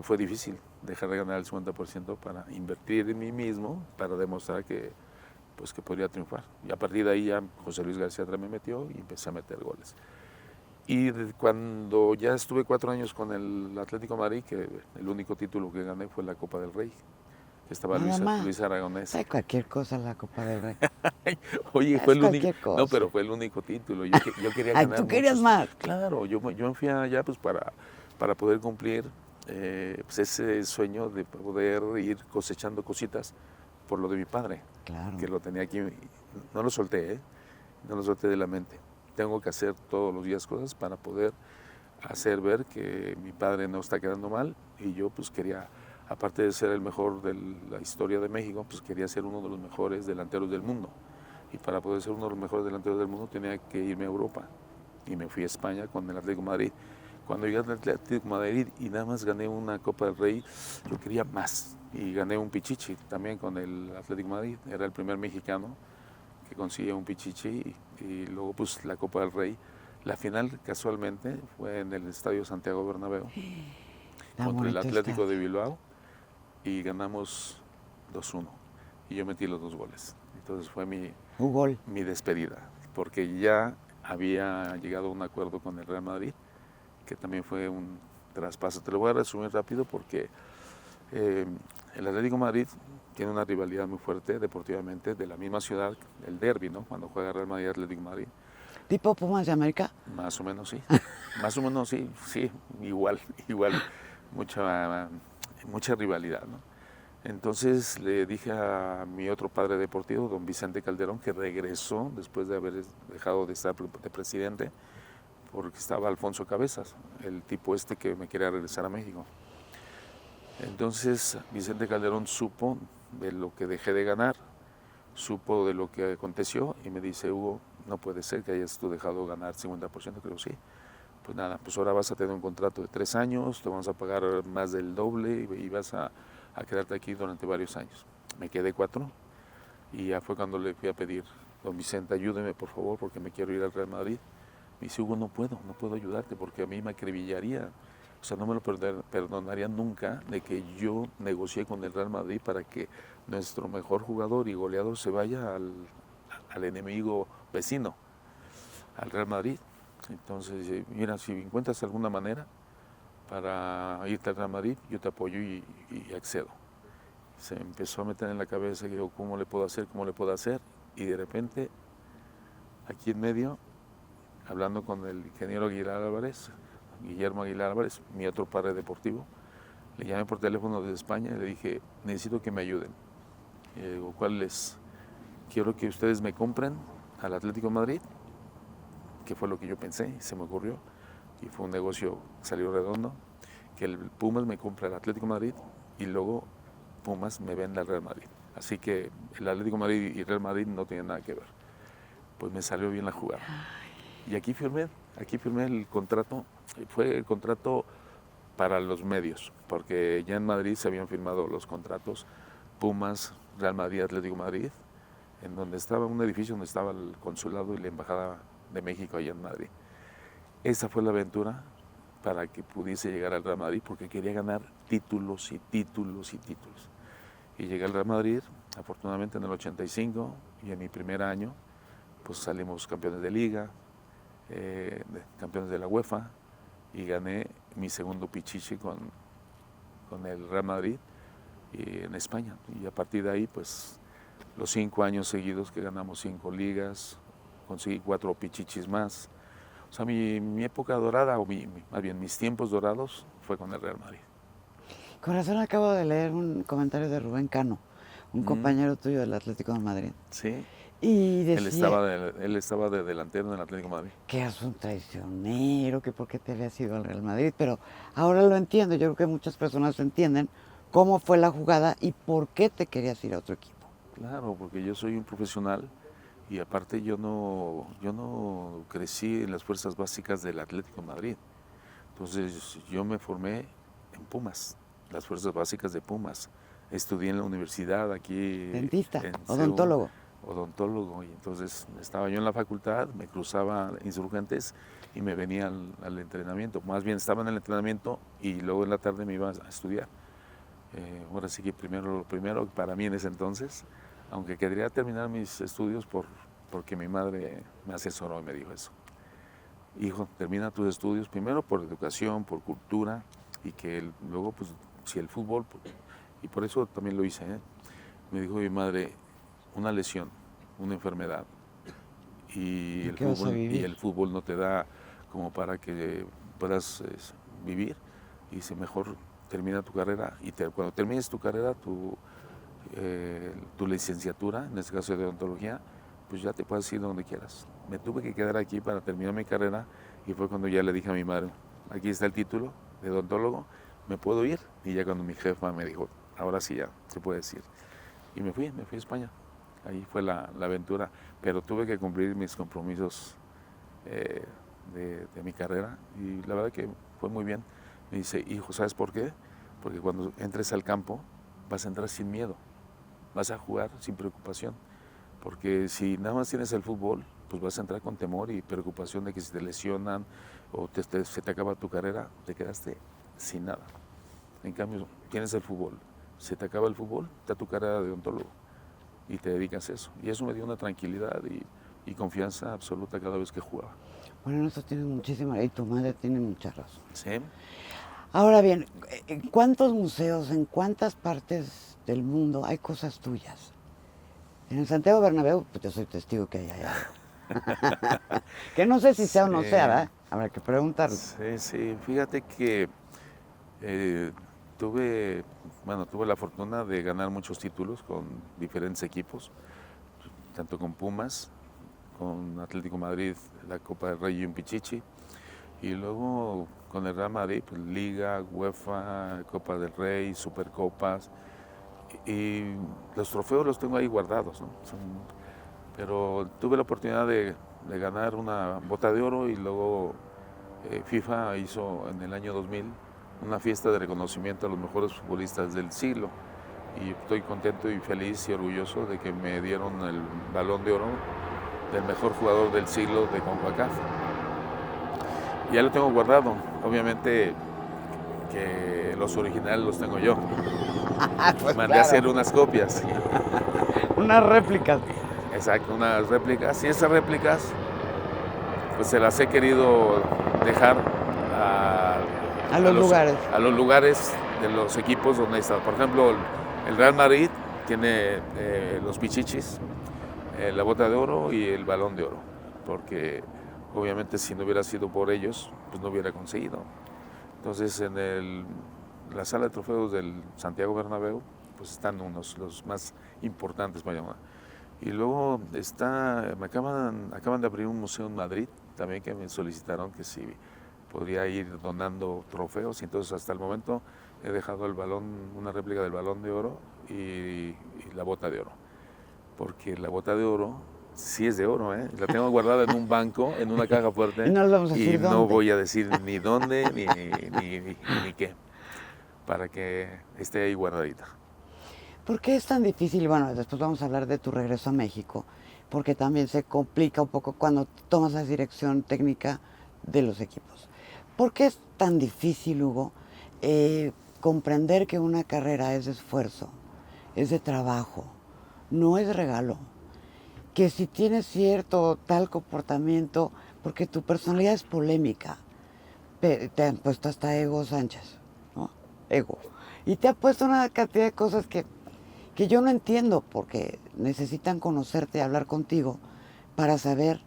fue difícil dejar de ganar el 50% para invertir en mí mismo, para demostrar que podría triunfar. Y a partir de ahí ya José Luis García Traya me metió y empecé a meter goles. Y cuando ya estuve 4 años con el Atlético de Madrid, que el único título que gané fue la Copa del Rey. Estaba Luis Aragonés. Hay cualquier cosa la Copa del Rey. Oye, fue el único. No, pero fue el único título. Yo quería ganar. ¿Tú querías más? Claro, yo me fui allá pues para poder cumplir pues ese sueño de poder ir cosechando cositas por lo de mi padre. Claro. Que lo tenía aquí. No lo solté, no lo solté de la mente. Tengo que hacer todos los días cosas para poder hacer ver que mi padre no está quedando mal y yo pues quería, aparte de ser el mejor de la historia de México, pues quería ser uno de los mejores delanteros del mundo. Y para poder ser uno de los mejores delanteros del mundo tenía que irme a Europa. Y me fui a España con el Atlético de Madrid. Cuando llegué al Atlético de Madrid y nada más gané una Copa del Rey, yo quería más. Y gané un Pichichi también con el Atlético de Madrid. Era el primer mexicano que conseguía un Pichichi. Y luego pues la Copa del Rey. La final casualmente fue en el Estadio Santiago Bernabéu contra el Atlético de Bilbao. Y ganamos 2-1 y yo metí los 2 goles. Entonces fue mi despedida, porque ya había llegado a un acuerdo con el Real Madrid, que también fue un traspaso. Te lo voy a resumir rápido porque el Atlético de Madrid tiene una rivalidad muy fuerte deportivamente de la misma ciudad, el derbi, ¿no? Cuando juega Real Madrid y Atlético de Madrid. ¿Tipo Pumas de América? Más o menos sí, más o menos sí, igual, mucha rivalidad, ¿no? Entonces le dije a mi otro padre deportivo, don Vicente Calderón, que regresó después de haber dejado de estar de presidente, porque estaba Alfonso Cabezas, el tipo que me quería regresar a México. Entonces Vicente Calderón supo de lo que dejé de ganar, supo de lo que aconteció y me dice, Hugo, no puede ser que hayas tú dejado ganar 50%, creo sí. Pues nada, pues ahora vas a tener un contrato de 3 años, te vamos a pagar más del doble y vas a quedarte aquí durante varios años. Me quedé 4 y ya fue cuando le fui a pedir, don Vicente, ayúdeme por favor porque me quiero ir al Real Madrid. Me dice, Hugo, no puedo ayudarte porque a mí me acribillaría. O sea, no me lo perdonaría nunca de que yo negocié con el Real Madrid para que nuestro mejor jugador y goleador se vaya al enemigo vecino, al Real Madrid. Entonces, mira, si encuentras alguna manera para irte al Real Madrid, yo te apoyo y accedo. Se empezó a meter en la cabeza que digo, ¿cómo le puedo hacer? Y de repente, aquí en medio, hablando con el ingeniero Guillermo Aguilar Álvarez, mi otro padre deportivo, le llamé por teléfono desde España y le dije, necesito que me ayuden. Y le digo, ¿cuál es? Quiero que ustedes me compren al Atlético de Madrid, que fue lo que yo pensé y se me ocurrió, y fue un negocio que salió redondo, que el Pumas me compra al Atlético de Madrid y luego Pumas me vende al Real Madrid. Así que el Atlético de Madrid y Real Madrid no tienen nada que ver. Pues me salió bien la jugada. Y aquí firmé el contrato. Fue el contrato para los medios, porque ya en Madrid se habían firmado los contratos Pumas, Real Madrid, Atlético de Madrid, en donde estaba un edificio donde estaba el consulado y la embajada de México allá en Madrid. Esa fue la aventura para que pudiese llegar al Real Madrid, porque quería ganar títulos y títulos y títulos. Y llegué al Real Madrid, afortunadamente en el 85, y en mi primer año pues salimos campeones de liga, campeones de la UEFA, y gané mi segundo pichichi con el Real Madrid y en España. Y a partir de ahí, pues los 5 años seguidos que ganamos 5 ligas, conseguí 4 pichichis más. O sea, mi época dorada, más bien mis tiempos dorados, fue con el Real Madrid. Corazón, acabo de leer un comentario de Rubén Cano, un compañero tuyo del Atlético de Madrid. Sí. Y decía, él estaba de delantero en el Atlético de Madrid. Que eras un traicionero, que por qué te habías ido al Real Madrid, pero ahora lo entiendo. Yo creo que muchas personas entienden cómo fue la jugada y por qué te querías ir a otro equipo. Claro, porque yo soy un profesional y aparte yo no crecí en las fuerzas básicas del Atlético de Madrid. Entonces yo me formé en Pumas, las fuerzas básicas de Pumas. Estudié en la universidad aquí. Dentista, en odontólogo. Odontólogo, y entonces estaba yo en la facultad, me cruzaba Insurgentes y me venía al entrenamiento. Más bien estaba en el entrenamiento y luego en la tarde me iba a estudiar. Ahora sí que lo primero para mí en ese entonces, aunque quería terminar mis estudios porque mi madre me asesoró y me dijo eso. Hijo, termina tus estudios primero por educación, por cultura, y que luego, pues, si el fútbol, pues, y por eso también lo hice, ¿eh? Me dijo mi madre, una lesión, una enfermedad, y el fútbol no te da como para que puedas vivir, y dice, mejor termina tu carrera, y cuando termines tu carrera, tu licenciatura, en este caso de odontología, pues ya te puedes ir donde quieras. Me tuve que quedar aquí para terminar mi carrera, y fue cuando ya le dije a mi madre, aquí está el título de odontólogo, ¿me puedo ir? Y ya cuando mi jefa me dijo, ahora sí ya, se puede decir. Y me fui a España. Ahí fue la aventura, pero tuve que cumplir mis compromisos de mi carrera, y la verdad que fue muy bien. Me dice, hijo, ¿sabes por qué? Porque cuando entres al campo vas a entrar sin miedo, vas a jugar sin preocupación, porque si nada más tienes el fútbol, pues vas a entrar con temor y preocupación de que si te lesionan o se te acaba tu carrera, te quedaste sin nada. En cambio, tienes el fútbol, se te acaba el fútbol, está tu carrera de odontólogo y te dedicas a eso. Y eso me dio una tranquilidad y confianza absoluta cada vez que jugaba. Bueno, eso tiene muchísima, y tu madre tiene mucha razón. Sí. Ahora bien, ¿en cuántos museos, en cuántas partes del mundo hay cosas tuyas? En el Santiago Bernabéu, pues yo soy testigo que hay allá. Que no sé si sea o no sea, ¿verdad? Habrá que preguntarle. Sí, fíjate que tuve la fortuna de ganar muchos títulos con diferentes equipos, tanto con Pumas, con Atlético de Madrid, la Copa del Rey y un Pichichi, y luego con el Real Madrid, pues, Liga, UEFA, Copa del Rey, Supercopas, y los trofeos los tengo ahí guardados, ¿no? Pero tuve la oportunidad de ganar una bota de oro, y luego FIFA hizo en el año 2000 una fiesta de reconocimiento a los mejores futbolistas del siglo, y estoy contento y feliz y orgulloso de que me dieron el Balón de Oro del mejor jugador del siglo de CONCACAF. Ya lo tengo guardado, obviamente que los originales los tengo yo. Pues Mandé a hacer unas copias. Unas réplicas. Exacto, unas réplicas. Y esas réplicas, pues se las he querido dejar a los lugares. A los lugares de los equipos donde he estado. Por ejemplo, el Real Madrid tiene los pichichis, la bota de oro y el balón de oro, porque obviamente si no hubiera sido por ellos, pues no hubiera conseguido. Entonces en la sala de trofeos del Santiago Bernabéu, pues están los más importantes para llamar. Y luego acaban de abrir un museo en Madrid, también, que me solicitaron que si podría ir donando trofeos, y entonces hasta el momento he dejado una réplica del Balón de Oro y la bota de oro, porque la bota de oro sí es de oro, ¿eh? La tengo guardada en un banco, en una caja fuerte. Y no les vamos a y decir no dónde. voy a decir ni dónde ni qué, para que esté ahí guardadita. ¿Por qué es tan difícil? Bueno, después vamos a hablar de tu regreso a México, porque también se complica un poco cuando tomas la dirección técnica de los equipos. ¿Por qué es tan difícil, Hugo, comprender que una carrera es de esfuerzo, es de trabajo, no es regalo? Que si tienes cierto tal comportamiento, porque tu personalidad es polémica, te han puesto hasta Ego Sánchez, ¿no? Ego. Y te ha puesto una cantidad de cosas que yo no entiendo, porque necesitan conocerte y hablar contigo para saber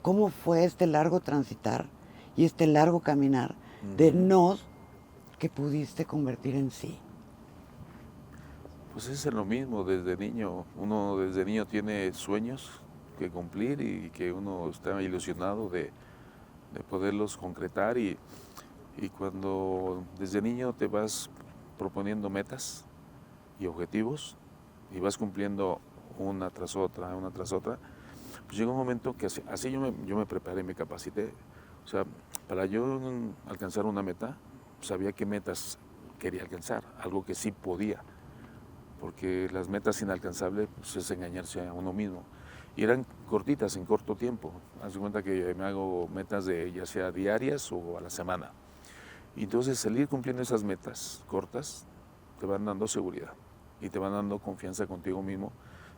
cómo fue este largo transitar y este largo caminar de nos que pudiste convertir en sí. Pues es lo mismo desde niño. Uno desde niño tiene sueños que cumplir y que uno está ilusionado de poderlos concretar y cuando desde niño te vas proponiendo metas y objetivos y vas cumpliendo una tras otra, pues llega un momento que así yo me preparé, me capacité. O sea, para yo alcanzar una meta, sabía qué metas quería alcanzar, algo que sí podía, porque las metas inalcanzables pues, es engañarse a uno mismo. Y eran cortitas, en corto tiempo. Haz de cuenta que me hago metas de ya sea diarias o a la semana. Y entonces salir cumpliendo esas metas cortas te van dando seguridad y te van dando confianza contigo mismo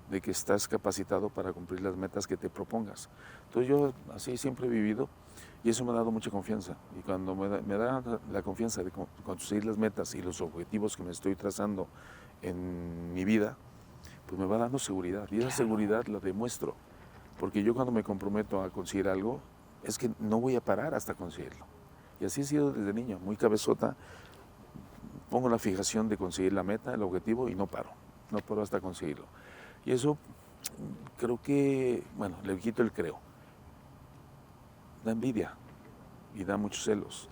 de que estás capacitado para cumplir las metas que te propongas. Entonces yo así siempre he vivido y eso me ha dado mucha confianza. Y cuando me da la confianza de conseguir las metas y los objetivos que me estoy trazando en mi vida, pues me va dando seguridad. Y esa seguridad la demuestro. Porque yo cuando me comprometo a conseguir algo, es que no voy a parar hasta conseguirlo. Y así he sido desde niño, muy cabezota. Pongo la fijación de conseguir la meta, el objetivo y no paro hasta conseguirlo. Y eso creo que, bueno, le quito el creo. Da envidia y da muchos celos,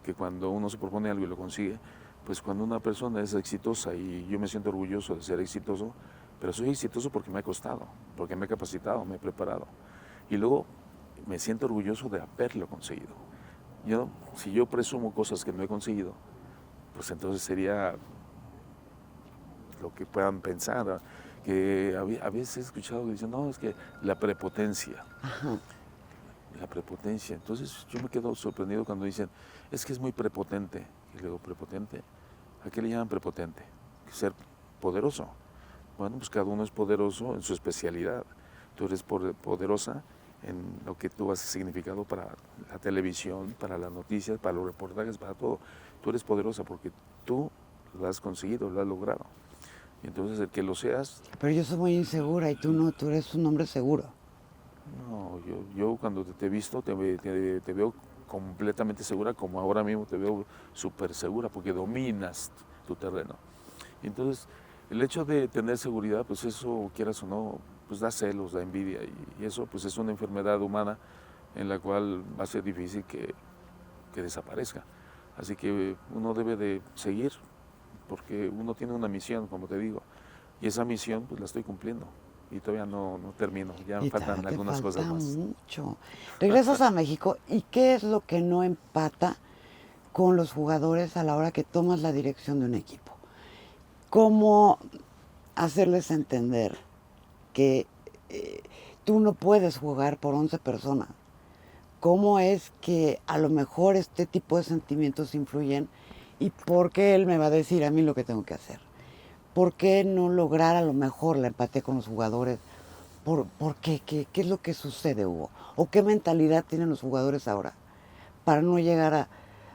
que cuando uno se propone algo y lo consigue, pues cuando una persona es exitosa y yo me siento orgulloso de ser exitoso, pero soy exitoso porque me ha costado, porque me he capacitado, me he preparado. Y luego me siento orgulloso de haberlo conseguido. Si yo presumo cosas que no he conseguido, pues entonces sería lo que puedan pensar. Que a veces he escuchado que dicen, no, es que la prepotencia. Ajá. La prepotencia. Entonces yo me quedo sorprendido cuando dicen, es que es muy prepotente. Y le digo, ¿prepotente? ¿A qué le llaman prepotente? Ser poderoso. Bueno, pues cada uno es poderoso en su especialidad. Tú eres poderosa en lo que tú has significado para la televisión, para las noticias, para los reportajes, para todo. Tú eres poderosa porque tú lo has conseguido, lo has logrado. Y entonces el que lo seas... Pero yo soy muy insegura y tú no, tú eres un hombre seguro. No, yo cuando te he visto te veo completamente segura, como ahora mismo te veo súper segura, porque dominas tu terreno. Y entonces, el hecho de tener seguridad, pues eso, quieras o no, pues da celos, da envidia, y eso pues es una enfermedad humana en la cual va a ser difícil que desaparezca. Así que uno debe de seguir, porque uno tiene una misión, como te digo, y esa misión pues la estoy cumpliendo. Y todavía no termino, ya me Y faltan te algunas falta cosas más. mucho. Regresas a México y ¿qué es lo que no empata con los jugadores a la hora que tomas la dirección de un equipo? ¿Cómo hacerles entender que tú no puedes jugar por 11 personas? ¿Cómo es que a lo mejor este tipo de sentimientos influyen y por qué él me va a decir a mí lo que tengo que hacer? ¿Por qué no lograr a lo mejor la empatía con los jugadores? ¿Por qué? ¿Qué es lo que sucede, Hugo? ¿O qué mentalidad tienen los jugadores ahora para no llegar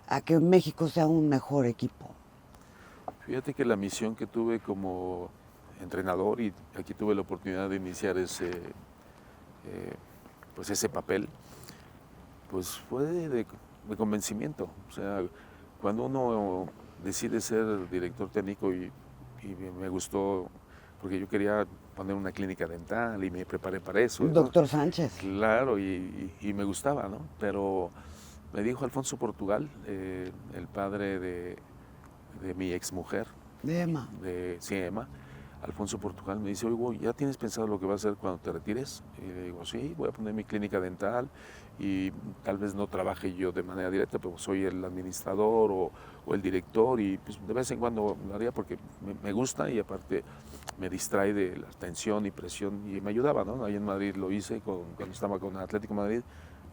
a que México sea un mejor equipo? Fíjate que la misión que tuve como entrenador, y aquí tuve la oportunidad de iniciar pues ese papel, pues fue de convencimiento. O sea, cuando uno decide ser director técnico y me gustó, porque yo quería poner una clínica dental y me preparé para eso. Doctor Sánchez. Claro, y me gustaba, ¿no? Pero me dijo Alfonso Portugal, el padre de mi exmujer, De Emma. sí, Emma, Alfonso Portugal, me dice, oye, ¿ya tienes pensado lo que vas a hacer cuando te retires? Y le digo, sí, voy a poner mi clínica dental y tal vez no trabaje yo de manera directa, pero soy el administrador o el director y pues, de vez en cuando lo haría porque me gusta y aparte me distrae de la tensión y presión y me ayudaba, ¿no? Ahí en Madrid lo hice cuando estaba con Atlético de Madrid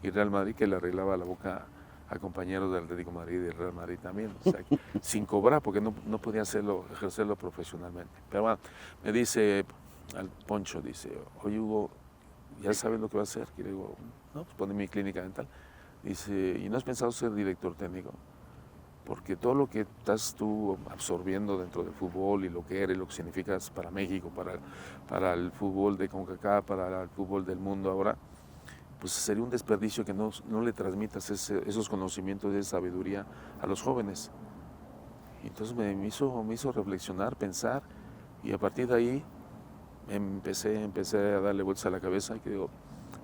y Real Madrid, que le arreglaba la boca a compañeros del Atlético de Madrid y del Real Madrid también, o sea, sin cobrar porque no podía ejercerlo profesionalmente. Pero bueno, me dice al Poncho, dice, oye Hugo, ¿ya sabes lo que va a hacer? Y le digo, no, pues pone mi clínica dental. Dice, ¿y no has pensado ser director técnico? Porque todo lo que estás tú absorbiendo dentro del fútbol y lo que eres, lo que significas para México, para el fútbol de CONCACAF, para el fútbol del mundo ahora, pues sería un desperdicio que no le transmitas esos conocimientos, esa sabiduría a los jóvenes. Y entonces me hizo reflexionar, pensar, y a partir de ahí empecé a darle vueltas a la cabeza y que digo,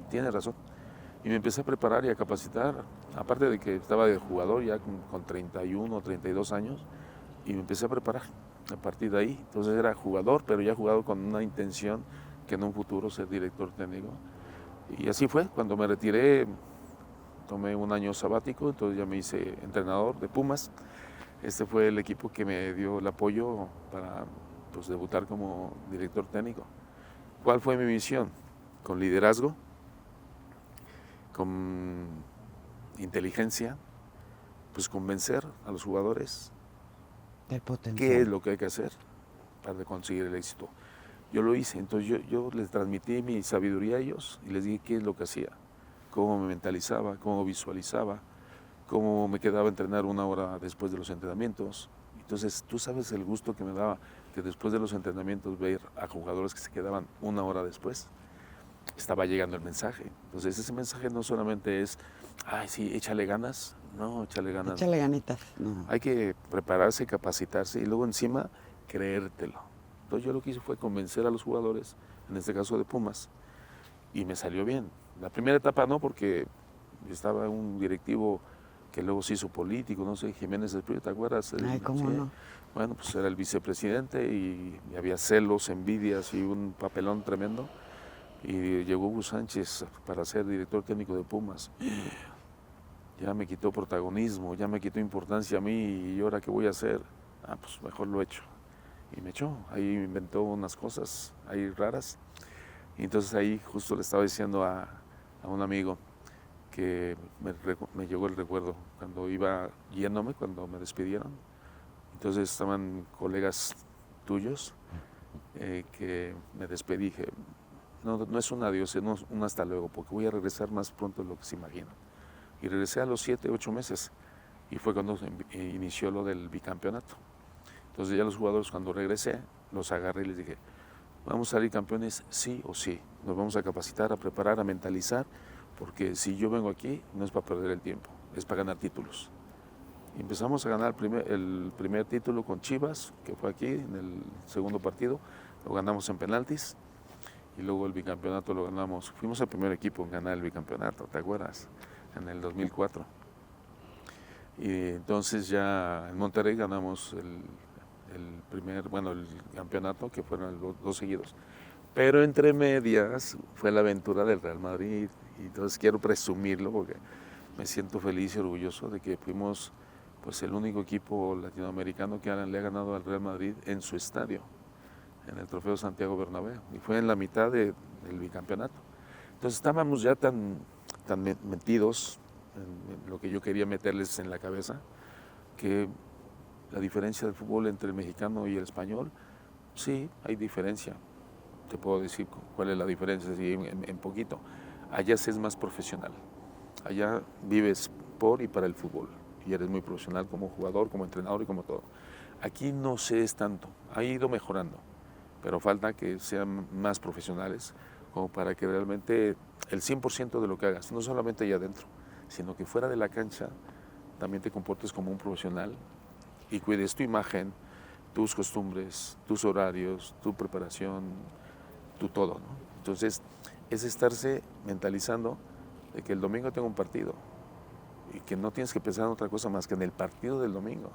tiene razón. Y me empecé a preparar y a capacitar, aparte de que estaba de jugador ya con 31 o 32 años, y me empecé a preparar a partir de ahí. Entonces era jugador, pero ya jugado con una intención que en un futuro ser director técnico. Y así fue, cuando me retiré tomé un año sabático, entonces ya me hice entrenador de Pumas. Este fue el equipo que me dio el apoyo para pues, debutar como director técnico. ¿Cuál fue mi misión? Con liderazgo, con inteligencia, pues convencer a los jugadores Del potencial. qué es lo que hay que hacer para conseguir el éxito. Yo lo hice, entonces yo les transmití mi sabiduría a ellos y les dije qué es lo que hacía, cómo me mentalizaba, cómo visualizaba, cómo me quedaba a entrenar una hora después de los entrenamientos. Entonces tú sabes el gusto que me daba que después de los entrenamientos ver a jugadores que se quedaban una hora después. Estaba llegando el mensaje. Entonces ese mensaje no solamente es, ay sí, échale ganas, no, échale ganas. Échale ganitas. No. Hay que prepararse, capacitarse y luego encima creértelo. Entonces yo lo que hice fue convencer a los jugadores, en este caso de Pumas, y me salió bien. La primera etapa no, porque estaba un directivo que luego se hizo político, no sé, Jiménez del Prieto, ¿te acuerdas? Ay, ¿cómo sí. no? Bueno, pues era el vicepresidente y había celos, envidias y un papelón tremendo. Y llegó Hugo Sánchez para ser director técnico de Pumas. Ya me quitó protagonismo, ya me quitó importancia a mí y ahora qué voy a hacer. Ah, pues mejor lo echo. Y me echó, ahí inventó unas cosas ahí raras. Y entonces ahí justo le estaba diciendo a un amigo que me llegó el recuerdo cuando iba yéndome, cuando me despidieron. Entonces estaban colegas tuyos que me despedí. Dije, no es un adiós, no es un hasta luego, porque voy a regresar más pronto de lo que se imagina. Y regresé a los 7, 8 meses y fue cuando inició lo del bicampeonato. Entonces ya los jugadores cuando regresé los agarré y les dije, vamos a salir campeones sí o sí, nos vamos a capacitar, a preparar, a mentalizar, porque si yo vengo aquí no es para perder el tiempo, es para ganar títulos. Y empezamos a ganar el primer título con Chivas, que fue aquí en el segundo partido, lo ganamos en penaltis y luego el bicampeonato lo ganamos, fuimos el primer equipo en ganar el bicampeonato, ¿te acuerdas? En el 2004. Y entonces ya en Monterrey ganamos el campeonato, que fueron los 2 seguidos. Pero entre medias fue la aventura del Real Madrid. Y entonces quiero presumirlo porque me siento feliz y orgulloso de que fuimos pues, el único equipo latinoamericano que le ha ganado al Real Madrid en su estadio, en el Trofeo Santiago Bernabéu. Y fue en la mitad del bicampeonato. Entonces estábamos ya tan metidos en lo que yo quería meterles en la cabeza, que la diferencia del fútbol entre el mexicano y el español, sí, hay diferencia. Te puedo decir cuál es la diferencia, sí, en poquito. Allá se es más profesional. Allá vives por y para el fútbol. Y eres muy profesional como jugador, como entrenador y como todo. Aquí no se es tanto. Ha ido mejorando. Pero falta que sean más profesionales como para que realmente el 100% de lo que hagas, no solamente allá adentro, sino que fuera de la cancha también te comportes como un profesional y cuides tu imagen, tus costumbres, tus horarios, tu preparación, tu todo, ¿no? Entonces, es estarse mentalizando de que el domingo tengo un partido y que no tienes que pensar en otra cosa más que en el partido del domingo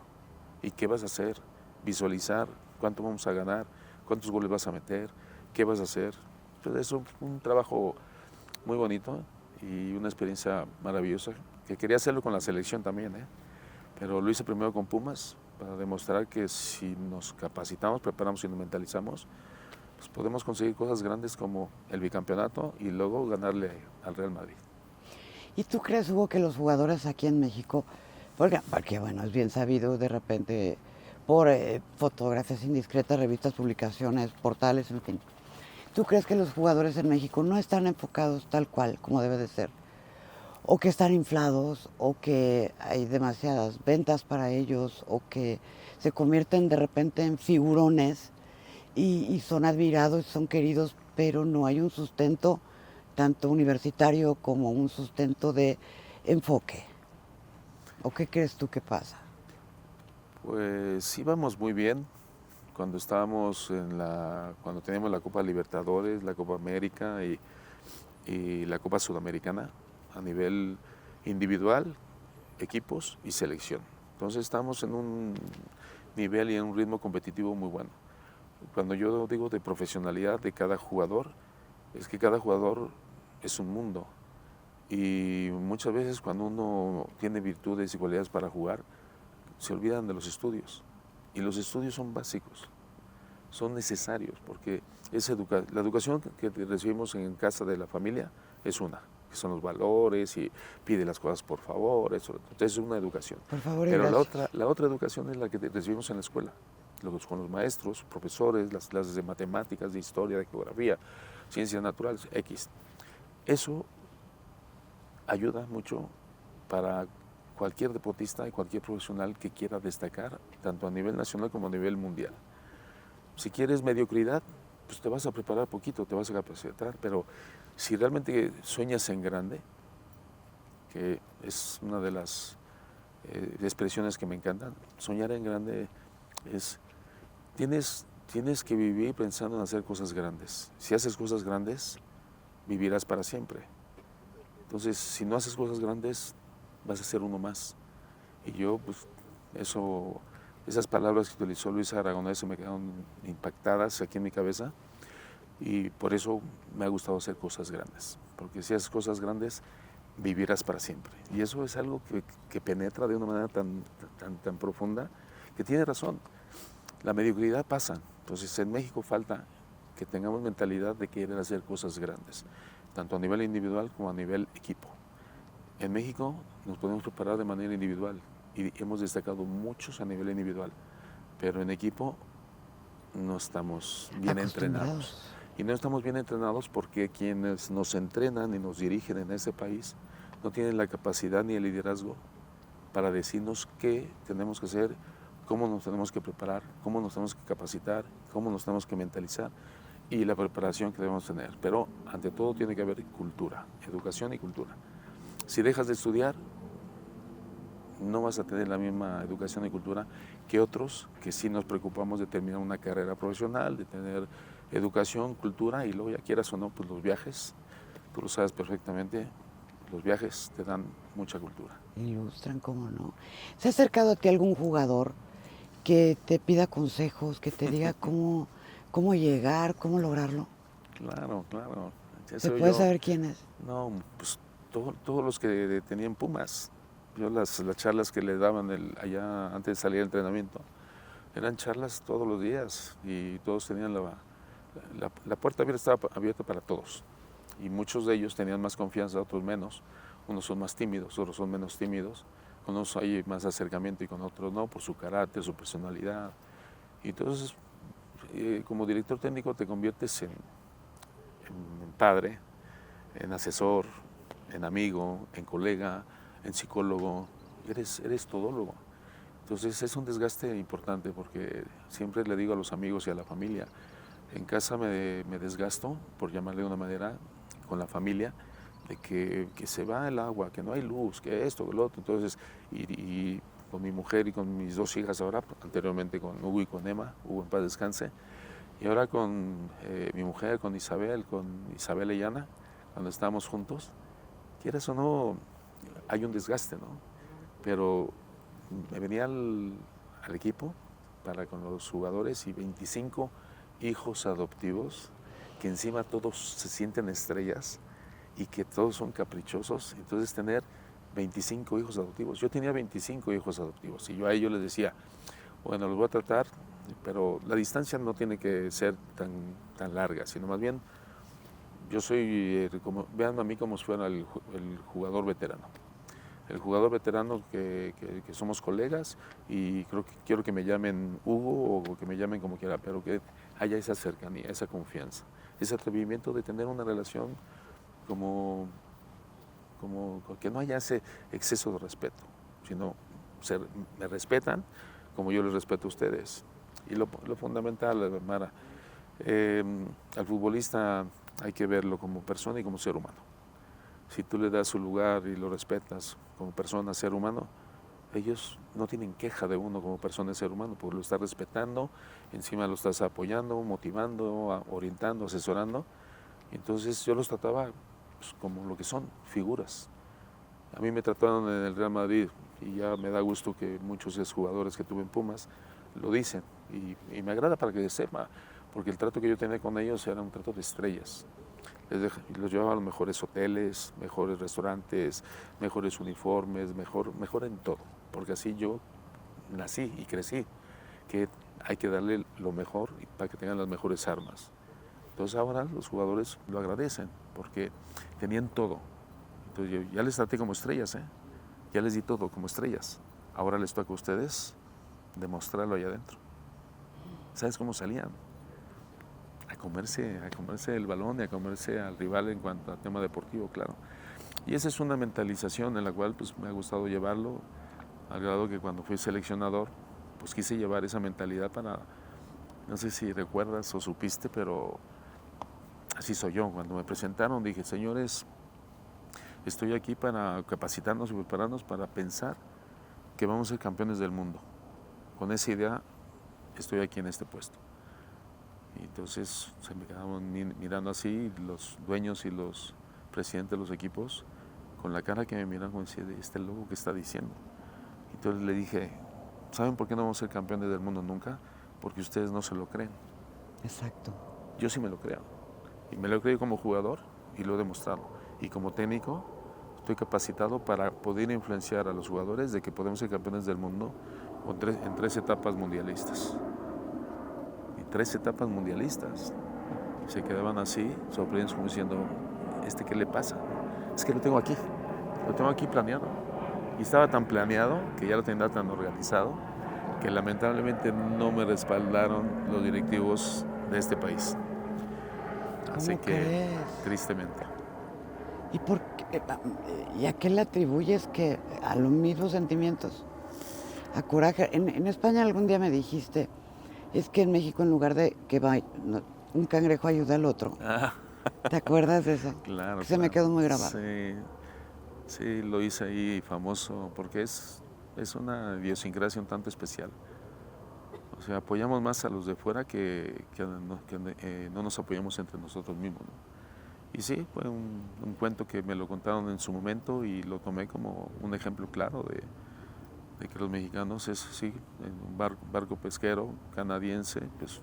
y qué vas a hacer, visualizar cuánto vamos a ganar, cuántos goles vas a meter, qué vas a hacer. Entonces es un trabajo muy bonito y una experiencia maravillosa, que quería hacerlo con la selección también, pero lo hice primero con Pumas para demostrar que si nos capacitamos, preparamos y nos mentalizamos, pues podemos conseguir cosas grandes como el bicampeonato y luego ganarle al Real Madrid. ¿Y tú crees, Hugo, que los jugadores aquí en México, porque bueno, es bien sabido de repente por fotografías indiscretas, revistas, publicaciones, portales, en fin, ¿tú crees que los jugadores en México no están enfocados tal cual como debe de ser? ¿O que están inflados, o que hay demasiadas ventas para ellos, o que se convierten de repente en figurones y son admirados, son queridos, pero no hay un sustento tanto universitario como un sustento de enfoque? ¿O qué crees tú que pasa? Pues íbamos muy bien cuando estábamos cuando teníamos la Copa Libertadores, la Copa América y la Copa Sudamericana a nivel individual, equipos y selección. Entonces estamos en un nivel y en un ritmo competitivo muy bueno. Cuando yo digo de profesionalidad de cada jugador, es que cada jugador es un mundo. Y muchas veces cuando uno tiene virtudes y cualidades para jugar, se olvidan de los estudios. Y los estudios son básicos, son necesarios, porque la educación que recibimos en casa de la familia es una, que son los valores y pide las cosas por favor, eso. Entonces es una educación. Por favor, Pero gracias. la otra educación es la que recibimos en la escuela, con los maestros, profesores, las clases de matemáticas, de historia, de geografía, ciencias naturales, X. Eso ayuda mucho para cualquier deportista y cualquier profesional que quiera destacar, tanto a nivel nacional como a nivel mundial. Si quieres mediocridad, pues te vas a preparar poquito, te vas a capacitar, pero si realmente sueñas en grande, que es una de las expresiones que me encantan, soñar en grande es, tienes que vivir pensando en hacer cosas grandes. Si haces cosas grandes, vivirás para siempre. Entonces, si no haces cosas grandes, vas a ser uno más. Y yo, pues, esas palabras que utilizó Luis Aragonés se me quedaron impactadas aquí en mi cabeza y por eso me ha gustado hacer cosas grandes. Porque si haces cosas grandes, vivirás para siempre. Y eso es algo que penetra de una manera tan profunda que tiene razón. La mediocridad pasa. Entonces, en México falta que tengamos mentalidad de querer hacer cosas grandes, tanto a nivel individual como a nivel equipo. En México nos podemos preparar de manera individual y hemos destacado muchos a nivel individual, pero en equipo no estamos bien entrenados. Y no estamos bien entrenados porque quienes nos entrenan y nos dirigen en ese país no tienen la capacidad ni el liderazgo para decirnos qué tenemos que hacer, cómo nos tenemos que preparar, cómo nos tenemos que capacitar, cómo nos tenemos que mentalizar y la preparación que debemos tener. Pero ante todo tiene que haber cultura, educación y cultura. Si dejas de estudiar, no vas a tener la misma educación y cultura que otros que sí nos preocupamos de terminar una carrera profesional, de tener educación, cultura y luego ya quieras o no, pues los viajes, tú lo sabes perfectamente, los viajes te dan mucha cultura. Ilustran, cómo no. ¿Se ha acercado a ti algún jugador que te pida consejos, que te diga cómo llegar, cómo lograrlo? Claro, claro. ¿Se puede saber quién es? No, pues todos los que tenían Pumas. Yo las charlas que le daban allá antes de salir al entrenamiento, eran charlas todos los días y todos tenían la puerta estaba abierta para todos. Y muchos de ellos tenían más confianza, otros menos. Unos son más tímidos, otros son menos tímidos. Con unos hay más acercamiento y con otros no, por su carácter, su personalidad. Y entonces, como director técnico te conviertes en padre, en asesor, en amigo, en colega, en psicólogo, eres todólogo. Entonces es un desgaste importante porque siempre le digo a los amigos y a la familia, en casa me desgasto, por llamarle de una manera, con la familia, de que se va el agua, que no hay luz, que esto, que lo otro. Entonces, y con mi mujer y con mis dos hijas ahora, anteriormente con Hugo y con Emma, Hugo en paz descanse, y ahora con mi mujer, con Isabel y Yana, cuando estábamos juntos, quieras o no, hay un desgaste, ¿no? Pero me venía al equipo con los jugadores y 25 hijos adoptivos, que encima todos se sienten estrellas y que todos son caprichosos. Entonces tener 25 hijos adoptivos. Yo tenía 25 hijos adoptivos y yo a ellos les decía, bueno, los voy a tratar, pero la distancia no tiene que ser tan larga, sino más bien, yo soy, vean a mí como si fuera el jugador veterano. El jugador veterano que somos colegas y quiero que me llamen Hugo o que me llamen como quiera, pero que haya esa cercanía, esa confianza, ese atrevimiento de tener una relación como que no haya ese exceso de respeto, sino me respetan como yo les respeto a ustedes. Y lo fundamental, Mara, al futbolista hay que verlo como persona y como ser humano. Si tú le das su lugar y lo respetas como persona, ser humano, ellos no tienen queja de uno como persona y ser humano, porque lo estás respetando, encima lo estás apoyando, motivando, orientando, asesorando. Entonces yo los trataba pues, como lo que son, figuras. A mí me trataron en el Real Madrid y ya me da gusto que muchos jugadores que tuve en Pumas lo dicen y me agrada para que sepa, porque el trato que yo tenía con ellos era un trato de estrellas. Los llevaba a los mejores hoteles, mejores restaurantes, mejores uniformes, mejor en todo, porque así yo nací y crecí, que hay que darle lo mejor para que tengan las mejores armas. Entonces ahora los jugadores lo agradecen porque tenían todo. Entonces yo ya les traté como estrellas, ya les di todo como estrellas. Ahora les toca a ustedes demostrarlo allá adentro. ¿Sabes cómo salían? A comerse el balón y a comerse al rival en cuanto a tema deportivo, claro. Y esa es una mentalización en la cual pues, me ha gustado llevarlo, al grado que cuando fui seleccionador, pues quise llevar esa mentalidad para, no sé si recuerdas o supiste, pero así soy yo. Cuando me presentaron dije, señores, estoy aquí para capacitarnos y prepararnos para pensar que vamos a ser campeones del mundo. Con esa idea estoy aquí en este puesto. Y entonces se me quedaban mirando así los dueños y los presidentes de los equipos con la cara que me miran como decía, este loco que está diciendo. Entonces le dije, ¿saben por qué no vamos a ser campeones del mundo nunca? Porque ustedes no se lo creen. Exacto. Yo sí me lo creo. Y me lo he creído como jugador y lo he demostrado. Y como técnico estoy capacitado para poder influenciar a los jugadores de que podemos ser campeones del mundo en 3 etapas mundialistas. Y 3 etapas mundialistas. Se quedaban así, sorprendidos como diciendo, ¿qué le pasa? Es que lo tengo aquí planeado. Y estaba tan planeado que ya lo tenía tan organizado que lamentablemente no me respaldaron los directivos de este país. Así que, tristemente. ¿Y a qué le atribuyes que a los mismos sentimientos? A coraje. En España algún día me dijiste, es que en México en lugar de que un cangrejo ayuda al otro. ¿Te acuerdas de eso? Claro. Se me quedó muy grabado. Sí, lo hice ahí famoso porque es una idiosincrasia un tanto especial. O sea, apoyamos más a los de fuera que no nos apoyamos entre nosotros mismos, ¿no? Y sí, fue un cuento que me lo contaron en su momento y lo tomé como un ejemplo claro de que los mexicanos en un barco pesquero canadiense, pues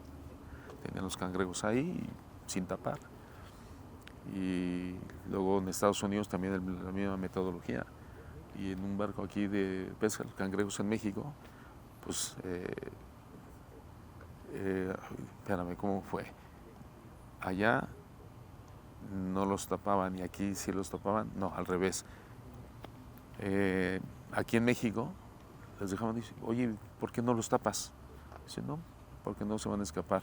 tenían los cangrejos ahí sin tapar. Y luego en Estados Unidos también la misma metodología. Y en un barco aquí de pesca, los cangrejos en México, pues, espérame, ¿cómo fue? Allá no los tapaban y aquí sí los tapaban, no, al revés. Aquí en México les dejaban decir, oye, ¿por qué no los tapas? Dicen, no, porque no se van a escapar.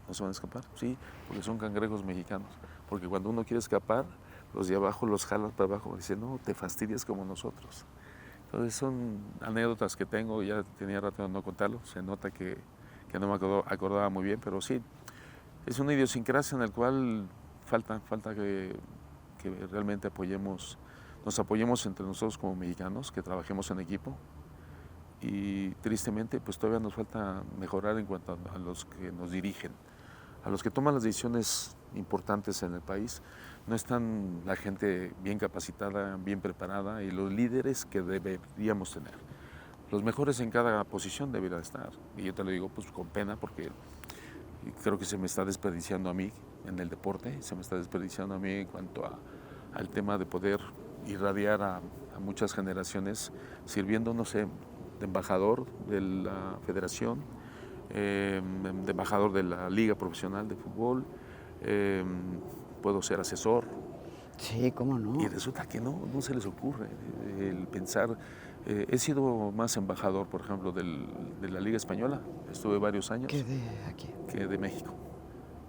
¿No se van a escapar? Sí, porque son cangrejos mexicanos. Porque cuando uno quiere escapar, los de abajo los jalan para abajo. Dicen, no, te fastidias como nosotros. Entonces son anécdotas que tengo, ya tenía rato de no contarlo. Se nota que no me acordaba muy bien, pero sí, es una idiosincrasia en la cual falta que realmente nos apoyemos entre nosotros como mexicanos, que trabajemos en equipo. Y tristemente, pues todavía nos falta mejorar en cuanto a los que nos dirigen. A los que toman las decisiones importantes en el país, no están la gente bien capacitada, bien preparada y los líderes que deberíamos tener. Los mejores en cada posición deberían estar. Y yo te lo digo pues con pena porque creo que se me está desperdiciando a mí en el deporte, se me está desperdiciando a mí en cuanto al tema de poder irradiar a muchas generaciones sirviendo, no sé, de embajador de la federación, de embajador de la liga profesional de fútbol, puedo ser asesor. Sí, cómo no. Y resulta que no se les ocurre el pensar. He sido más embajador, por ejemplo, de la Liga Española, estuve varios años. ¿Qué de aquí? Que de México.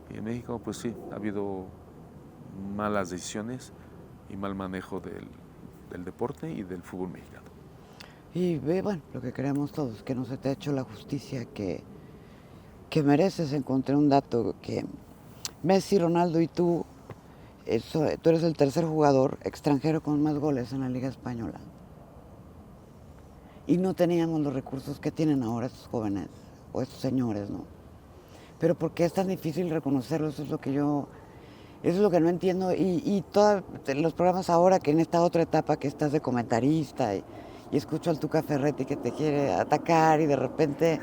Y en México, pues sí, ha habido malas decisiones y mal manejo del deporte y del fútbol mexicano. Y bueno, lo que queremos todos, que no se te ha hecho la justicia que mereces. Encontré un dato que Messi, Ronaldo y tú eres el tercer jugador extranjero con más goles en la Liga Española. Y no teníamos los recursos que tienen ahora estos jóvenes o estos señores, ¿no? Pero ¿por qué es tan difícil reconocerlo? Eso es lo que no entiendo. Y todos los programas ahora, que en esta otra etapa que estás de comentarista y escucho al Tuca Ferretti que te quiere atacar y de repente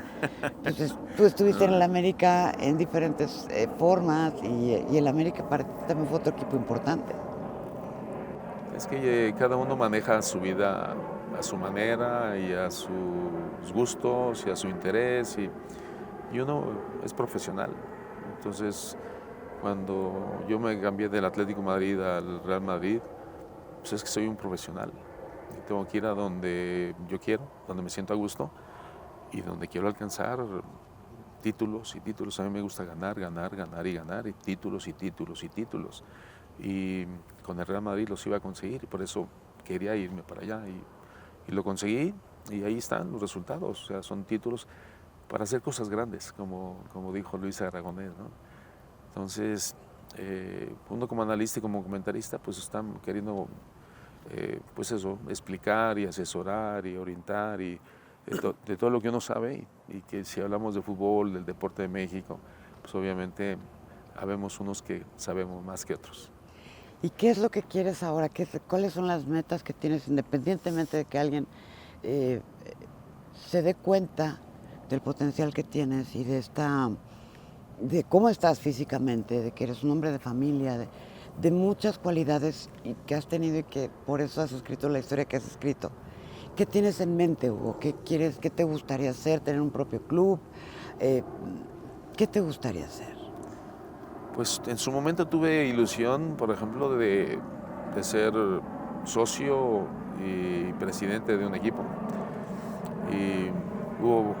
pues, tú estuviste en el América en diferentes formas y el América para ti también fue otro equipo importante. Es que cada uno maneja su vida a su manera y a sus gustos y a su interés y uno es profesional. Entonces, cuando yo me cambié del Atlético de Madrid al Real Madrid, pues es que soy un profesional. Y tengo que ir a donde yo quiero, donde me siento a gusto y donde quiero alcanzar títulos y títulos. A mí me gusta ganar, ganar, ganar y ganar, y títulos y títulos y títulos. Y con el Real Madrid los iba a conseguir, y por eso quería irme para allá. Y lo conseguí, y ahí están los resultados. O sea, son títulos para hacer cosas grandes, como dijo Luis Aragonés, ¿no? Entonces, uno como analista y como comentarista, pues están queriendo, pues eso, explicar y asesorar y orientar y de todo lo que uno sabe y que si hablamos de fútbol, del deporte de México, pues obviamente habemos unos que sabemos más que otros. ¿Y qué es lo que quieres ahora? ¿Cuáles son las metas que tienes independientemente de que alguien eh, se dé cuenta del potencial que tienes y de cómo estás físicamente, de que eres un hombre de familia, de muchas cualidades que has tenido y que por eso has escrito la historia que has escrito? ¿Qué tienes en mente, Hugo? ¿Qué quieres, qué te gustaría hacer? ¿Tener un propio club? ¿Qué te gustaría hacer? Pues en su momento tuve ilusión, por ejemplo, de ser socio y presidente de un equipo. Y hubo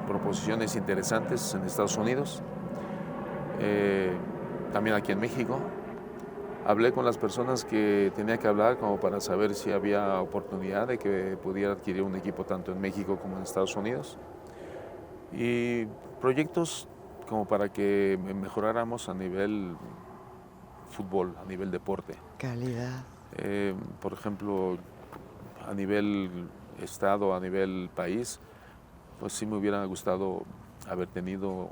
proposiciones interesantes en Estados Unidos, también aquí en México. Hablé con las personas que tenía que hablar como para saber si había oportunidad de que pudiera adquirir un equipo tanto en México como en Estados Unidos. Y proyectos como para que mejoráramos a nivel fútbol, a nivel deporte. Calidad. Por ejemplo, a nivel estado, a nivel país, pues sí me hubiera gustado haber tenido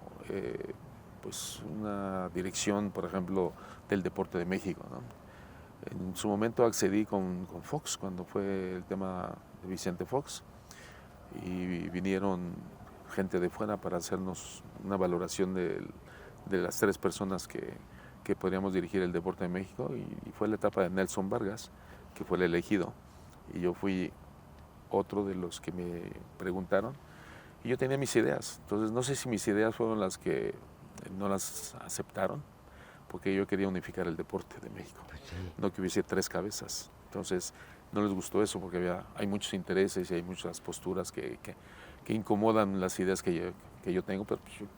pues una dirección, por ejemplo, del deporte de México, ¿no? En su momento accedí con Fox, cuando fue el tema de Vicente Fox, y vinieron gente de fuera para hacernos una valoración de las 3 personas que podríamos dirigir el deporte de México, y fue la etapa de Nelson Vargas, que fue el elegido, y yo fui otro de los que me preguntaron, y yo tenía mis ideas. Entonces no sé si mis ideas fueron las que no las aceptaron, porque yo quería unificar el deporte de México, no que hubiese 3 cabezas. Entonces no les gustó eso porque hay muchos intereses y hay muchas posturas que incomodan las ideas que yo tengo, pero pues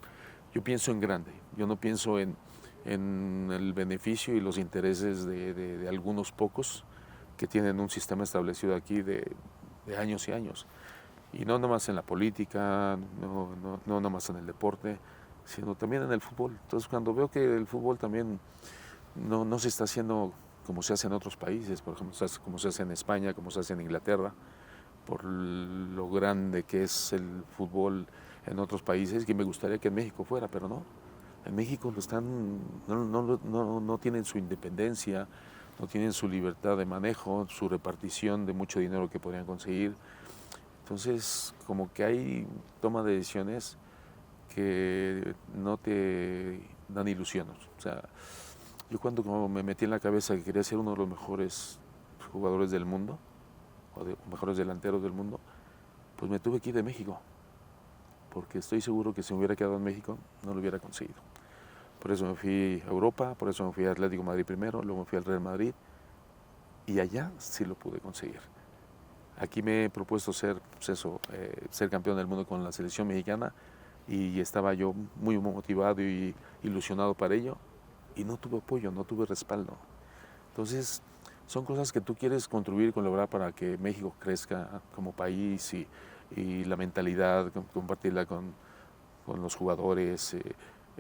yo pienso en grande, yo no pienso en el beneficio y los intereses de algunos pocos que tienen un sistema establecido aquí de años y años. Y no nomás en la política, no nomás en el deporte, sino también en el fútbol. Entonces cuando veo que el fútbol también no se está haciendo como se hace en otros países, por ejemplo, como se hace en España, como se hace en Inglaterra, por lo grande que es el fútbol en otros países, que me gustaría que en México fuera, pero no. En México no tienen su independencia, no tienen su libertad de manejo, su repartición de mucho dinero que podrían conseguir. Entonces, como que hay toma de decisiones que no te dan ilusiones. O sea, yo cuando como me metí en la cabeza que quería ser uno de los mejores jugadores del mundo, o de mejores delanteros del mundo, pues me tuve que ir de México, porque estoy seguro que si me hubiera quedado en México no lo hubiera conseguido. Por eso me fui a Europa, por eso me fui a Atlético de Madrid primero, luego me fui al Real Madrid, y allá sí lo pude conseguir. Aquí me he propuesto ser, pues eso, ser campeón del mundo con la selección mexicana, y estaba yo muy motivado y ilusionado para ello, y no tuve apoyo, no tuve respaldo. Entonces, son cosas que tú quieres contribuir con lograr para que México crezca como país, y la mentalidad, compartirla con los jugadores,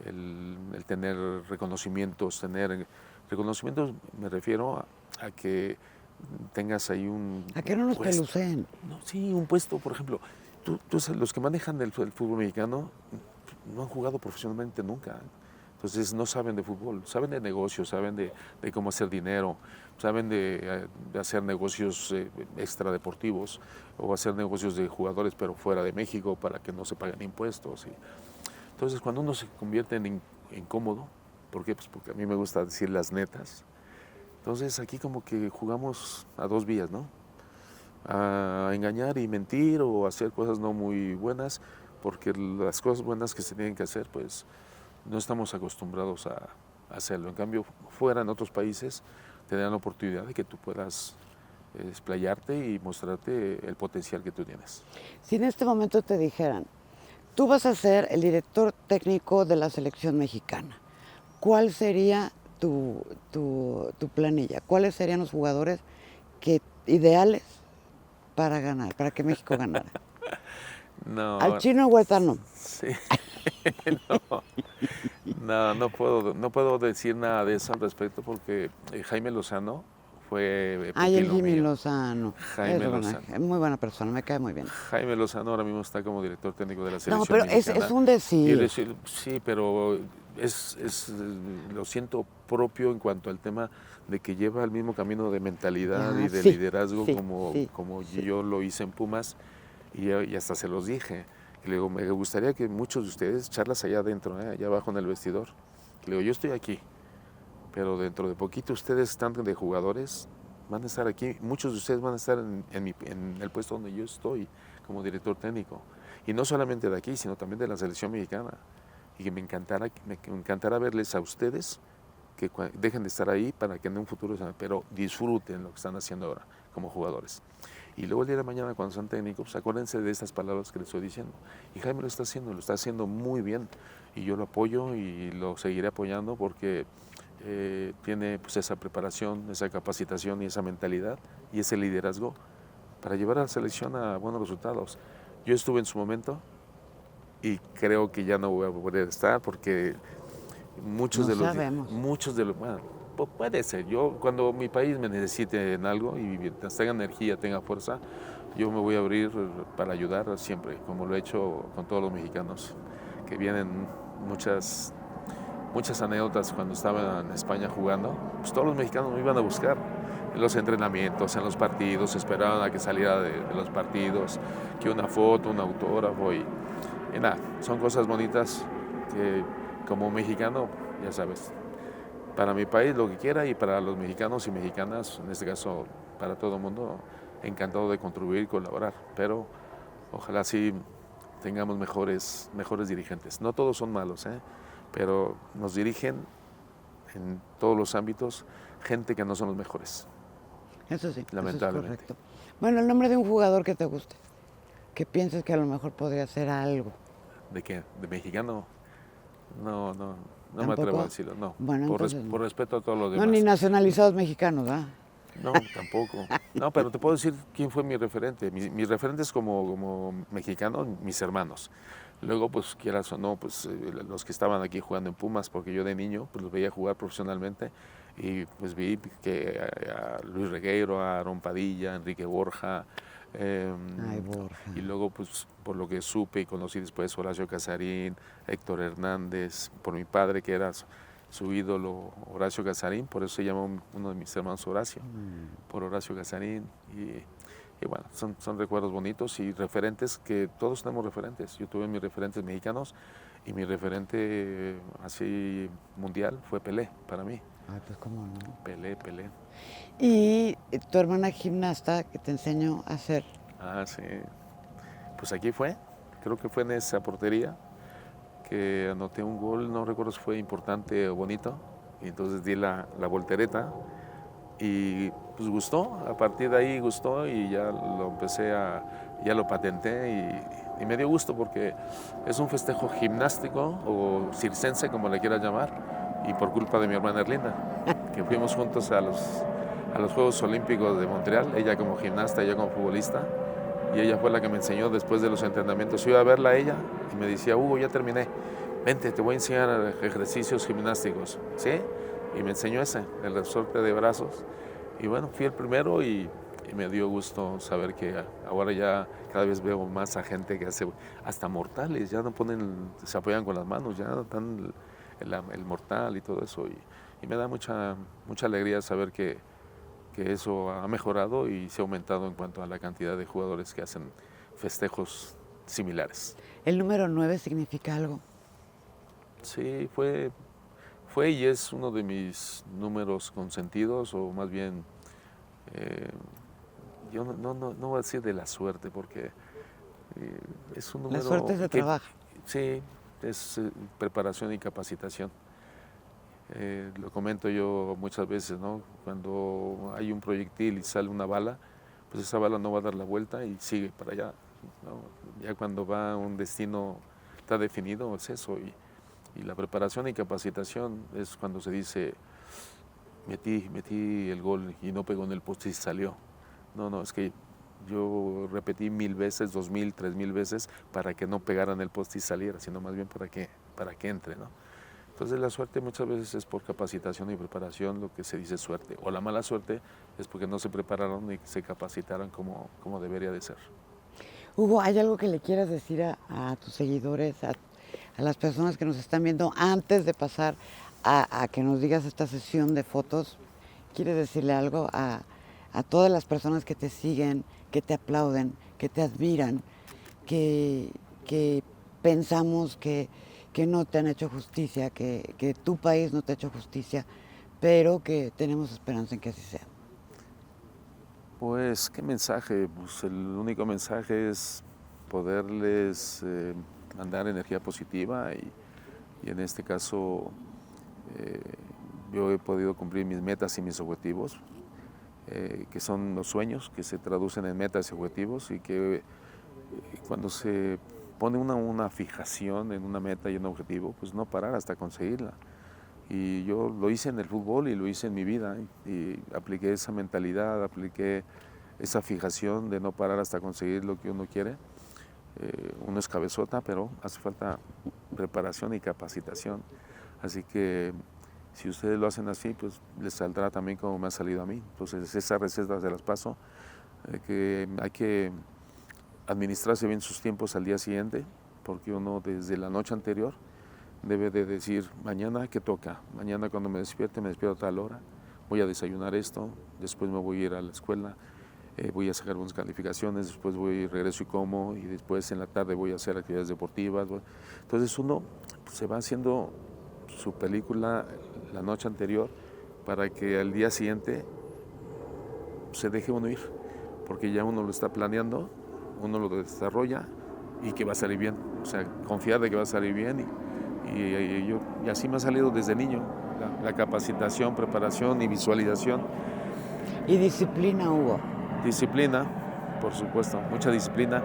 el tener reconocimientos, me refiero a que tengas ahí un ¿A qué no nos puesto. peluceen? No, sí, un puesto, por ejemplo, los que manejan el fútbol mexicano no han jugado profesionalmente nunca. Entonces no saben de fútbol, saben de negocios, saben de cómo hacer dinero, saben de hacer negocios extradeportivos, o hacer negocios de jugadores pero fuera de México para que no se paguen impuestos. Entonces cuando uno se convierte en incómodo, ¿por qué? Pues porque a mí me gusta decir las netas. Entonces aquí como que jugamos a dos vías, ¿no? A engañar y mentir, o hacer cosas no muy buenas, porque las cosas buenas que se tienen que hacer, pues no estamos acostumbrados a hacerlo. En cambio, fuera, en otros países, te dan la oportunidad de que tú puedas explayarte y mostrarte el potencial que tú tienes. Si en este momento te dijeran, tú vas a ser el director técnico de la selección mexicana, ¿cuál sería tu planilla? ¿Cuáles serían los jugadores ideales para ganar, para que México ganara? No, ¿Al Chino Huertano? sí, no puedo decir nada de eso al respecto, porque Jaime Lozano fue Ay, el pupilo Jimmy mío. Lozano. Jaime Es Lozano. muy buena persona, me cae muy bien. Jaime Lozano ahora mismo está como director técnico de la No, selección pero mexicana. es un decir. Sí, pero lo siento propio en cuanto al tema de que lleva el mismo camino de mentalidad Ya, y de sí, liderazgo sí, como sí. yo lo hice en Pumas, y hasta se los dije. Y le digo, me gustaría que muchos de ustedes charlas allá adentro, allá abajo en el vestidor. Le digo, yo estoy aquí, pero dentro de poquito ustedes están de jugadores, van a estar aquí, muchos de ustedes van a estar en el puesto donde yo estoy como director técnico. Y no solamente de aquí, sino también de la selección mexicana. Y que me encantará verles a ustedes, que dejen de estar ahí para que en un futuro, pero disfruten lo que están haciendo ahora como jugadores. Y luego el día de mañana, cuando sean técnicos, pues acuérdense de estas palabras que les estoy diciendo. Y Jaime lo está haciendo muy bien. Y yo lo apoyo y lo seguiré apoyando, porque tiene pues esa preparación, esa capacitación y esa mentalidad y ese liderazgo para llevar a la selección a buenos resultados. Yo estuve en su momento y creo que ya no voy a poder estar, porque muchos No de los, sabemos. bueno, puede ser. Yo, cuando mi país me necesite en algo y tenga energía, tenga fuerza, yo me voy a abrir para ayudar siempre, como lo he hecho con todos los mexicanos, que vienen muchas anécdotas cuando estaba en España jugando. Pues todos los mexicanos me iban a buscar en los entrenamientos, en los partidos, esperaban a que saliera de los partidos, que una foto, un autógrafo, y nada, son cosas bonitas que como mexicano, ya sabes, para mi país lo que quiera, y para los mexicanos y mexicanas, en este caso para todo el mundo, encantado de contribuir y colaborar, pero ojalá sí tengamos mejores dirigentes. No todos son malos, pero nos dirigen en todos los ámbitos gente que no son los mejores. Eso sí, lamentablemente. eso es correcto. Bueno, el nombre de un jugador que te guste, que pienses que a lo mejor podría hacer algo. ¿De qué? ¿De mexicano? No me ¿Tampoco? atrevo a decirlo, no. Bueno, entonces Por respeto a todos los no, demás. ni nacionalizados mexicanos, ¿verdad? No, tampoco. No, pero te puedo decir quién fue mi referente. Mis referentes como mexicano, mis hermanos. Luego, pues quieras o no, pues los que estaban aquí jugando en Pumas, porque yo de niño pues los veía jugar profesionalmente, y pues vi que a Luis Regueiro, a Aaron Padilla, a Enrique Borja, Ay, Borja. y luego pues por lo que supe y conocí después, Horacio Casarín, Héctor Hernández, por mi padre que era su ídolo, Horacio Casarín, por eso se llama uno de mis hermanos Horacio, por Horacio Casarín. Y bueno, son recuerdos bonitos y referentes, que todos tenemos referentes. Yo tuve mis referentes mexicanos, Y mi referente así mundial fue Pelé, para mí. Ay, pues cómo no. Pelé, Pelé. Y tu hermana gimnasta que te enseñó a hacer. Ah, sí. Pues aquí fue, creo que fue en esa portería que anoté un gol, no recuerdo si fue importante o bonito, y entonces di la voltereta y pues gustó, a partir de ahí gustó y ya lo empecé ya lo patenté y me dio gusto porque es un festejo gimnástico o circense, como le quieras llamar, y por culpa de mi hermana Erlinda, que fuimos juntos a los Juegos Olímpicos de Montreal, ella como gimnasta, yo como futbolista, y ella fue la que me enseñó después de los entrenamientos. Yo iba a verla a ella y me decía, Hugo, ya terminé, vente, te voy a enseñar ejercicios gimnásticos, ¿sí? Y me enseñó ese, el resorte de brazos. Y bueno, fui el primero y me dio gusto saber que ahora ya cada vez veo más a gente que hace hasta mortales, ya no ponen, se apoyan con las manos, ya dan el mortal y todo eso. Y me da mucha alegría saber que eso ha mejorado y se ha aumentado en cuanto a la cantidad de jugadores que hacen festejos similares. ¿El número 9 significa algo? Sí, fue y es uno de mis números consentidos, o más bien, yo no voy a decir de la suerte, porque es un número... La suerte se trabaja. Sí, es preparación y capacitación. Lo comento yo muchas veces, ¿no? Cuando hay un proyectil y sale una bala, pues esa bala no va a dar la vuelta y sigue para allá, ¿no? Ya cuando va a un destino está definido, es eso. Y la preparación y capacitación es cuando se dice, metí el gol y no pegó en el poste y salió. No, es que yo repetí 1000 veces, 2000, 3000 veces para que no pegara en el poste y saliera, sino más bien para que entre, ¿no? Entonces la suerte muchas veces es por capacitación y preparación, lo que se dice suerte. O la mala suerte es porque no se prepararon ni se capacitaron como debería de ser. Hugo, ¿hay algo que le quieras decir a tus seguidores, a las personas que nos están viendo antes de pasar a que nos digas esta sesión de fotos? ¿Quieres decirle algo a todas las personas que te siguen, que te aplauden, que te admiran, que pensamos que no te han hecho justicia, que tu país no te ha hecho justicia, pero que tenemos esperanza en que así sea? Pues, ¿qué mensaje? Pues el único mensaje es poderles mandar energía positiva y en este caso eh, yo he podido cumplir mis metas y mis objetivos, que son los sueños que se traducen en metas y objetivos, y que cuando se pone una fijación en una meta y un objetivo, pues no parar hasta conseguirla. Y yo lo hice en el fútbol y lo hice en mi vida y apliqué esa mentalidad, apliqué esa fijación de no parar hasta conseguir lo que uno quiere. Uno es cabezota, pero hace falta preparación y capacitación. Así que si ustedes lo hacen así, pues les saldrá también como me ha salido a mí. Entonces esas recetas se las paso, que hay que administrarse bien sus tiempos al día siguiente, porque uno desde la noche anterior debe de decir, mañana ¿qué toca? Mañana cuando me despierto a tal hora, voy a desayunar esto, después me voy a ir a la escuela, voy a sacar buenas calificaciones, después regreso y como, y después en la tarde voy a hacer actividades deportivas. Entonces uno se va haciendo su película la noche anterior para que al día siguiente se deje uno ir, porque ya uno lo está planeando, uno lo desarrolla y que va a salir bien, o sea, confiar de que va a salir bien y así me ha salido desde niño, la capacitación, preparación y visualización. Y disciplina, Hugo. Disciplina, por supuesto, mucha disciplina,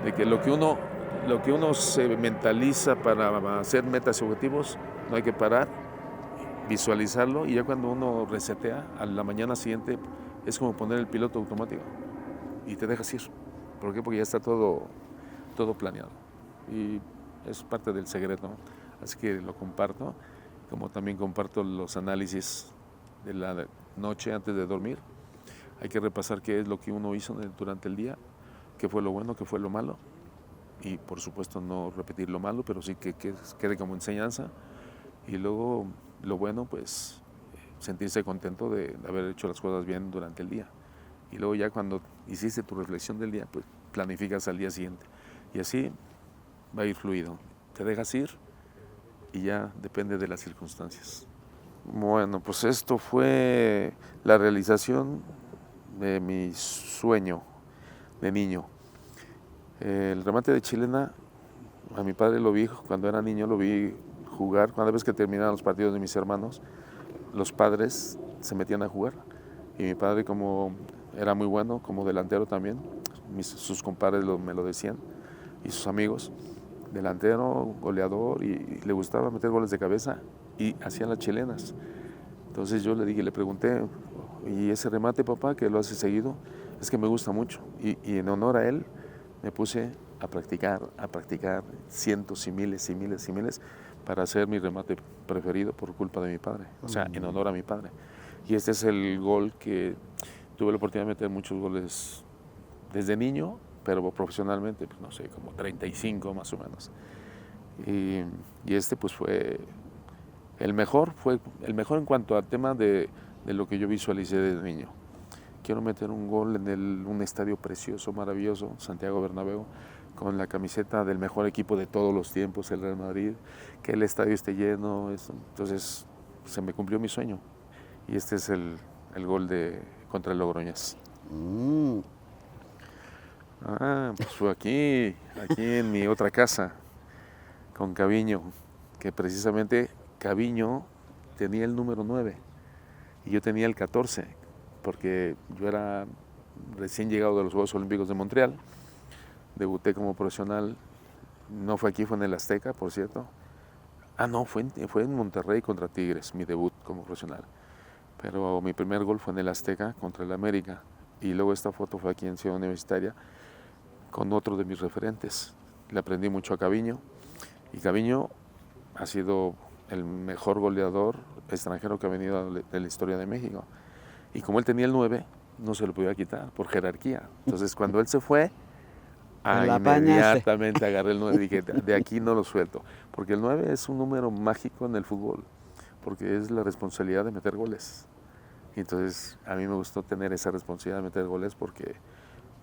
de que lo que uno se mentaliza para hacer metas y objetivos, no hay que parar, visualizarlo, y ya cuando uno resetea a la mañana siguiente es como poner el piloto automático y te dejas ir. ¿Por qué? Porque ya está todo planeado y es parte del secreto. Así que lo comparto, como también comparto los análisis de la noche antes de dormir. Hay que repasar qué es lo que uno hizo durante el día, qué fue lo bueno, qué fue lo malo, y por supuesto no repetir lo malo, pero sí que quede como enseñanza. Y luego lo bueno, pues sentirse contento de haber hecho las cosas bien durante el día. Y luego ya cuando hiciste tu reflexión del día, pues planificas al día siguiente. Y así va a ir fluido. Te dejas ir y ya depende de las circunstancias. Bueno, pues esto fue la realización de mi sueño de niño. El remate de chilena, a mi padre lo vi cuando era niño, lo vi jugar. Cada vez que terminaban los partidos de mis hermanos, los padres se metían a jugar. Y mi padre, como era muy bueno, como delantero también, sus compadres me lo decían, y sus amigos, delantero, goleador, y le gustaba meter goles de cabeza, y hacían las chilenas. Entonces yo le pregunté, ¿y ese remate, papá, que lo hace seguido? Es que me gusta mucho. Y en honor a él me puse a practicar cientos y miles y miles y miles para hacer mi remate preferido por culpa de mi padre, o sea, en honor a mi padre. Y este es el gol que tuve la oportunidad de meter muchos goles desde niño, pero profesionalmente, pues no sé, como 35 más o menos. Y este pues fue el mejor en cuanto al tema de lo que yo visualicé desde niño. Quiero meter un gol en un estadio precioso, maravilloso, Santiago Bernabéu, con la camiseta del mejor equipo de todos los tiempos, el Real Madrid, que el estadio esté lleno. Entonces se me cumplió mi sueño. Y este es el gol contra el Logroñés. Pues fue aquí en mi otra casa, con Caviño, que precisamente Caviño tenía el número 9 y yo tenía el 14, porque yo era recién llegado de los Juegos Olímpicos de Montreal, debuté como profesional, no fue aquí, fue en el Azteca, por cierto. No, fue en Monterrey contra Tigres, mi debut como profesional. Pero mi primer gol fue en el Azteca contra el América, y luego esta foto fue aquí en Ciudad Universitaria con otro de mis referentes. Le aprendí mucho a Caviño, y Caviño ha sido el mejor goleador extranjero que ha venido de la historia de México. Y como él tenía el 9, no se lo podía quitar por jerarquía. Entonces cuando él se fue, inmediatamente agarré el 9 y dije, de aquí no lo suelto. Porque el 9 es un número mágico en el fútbol, porque es la responsabilidad de meter goles. Y entonces a mí me gustó tener esa responsabilidad de meter goles porque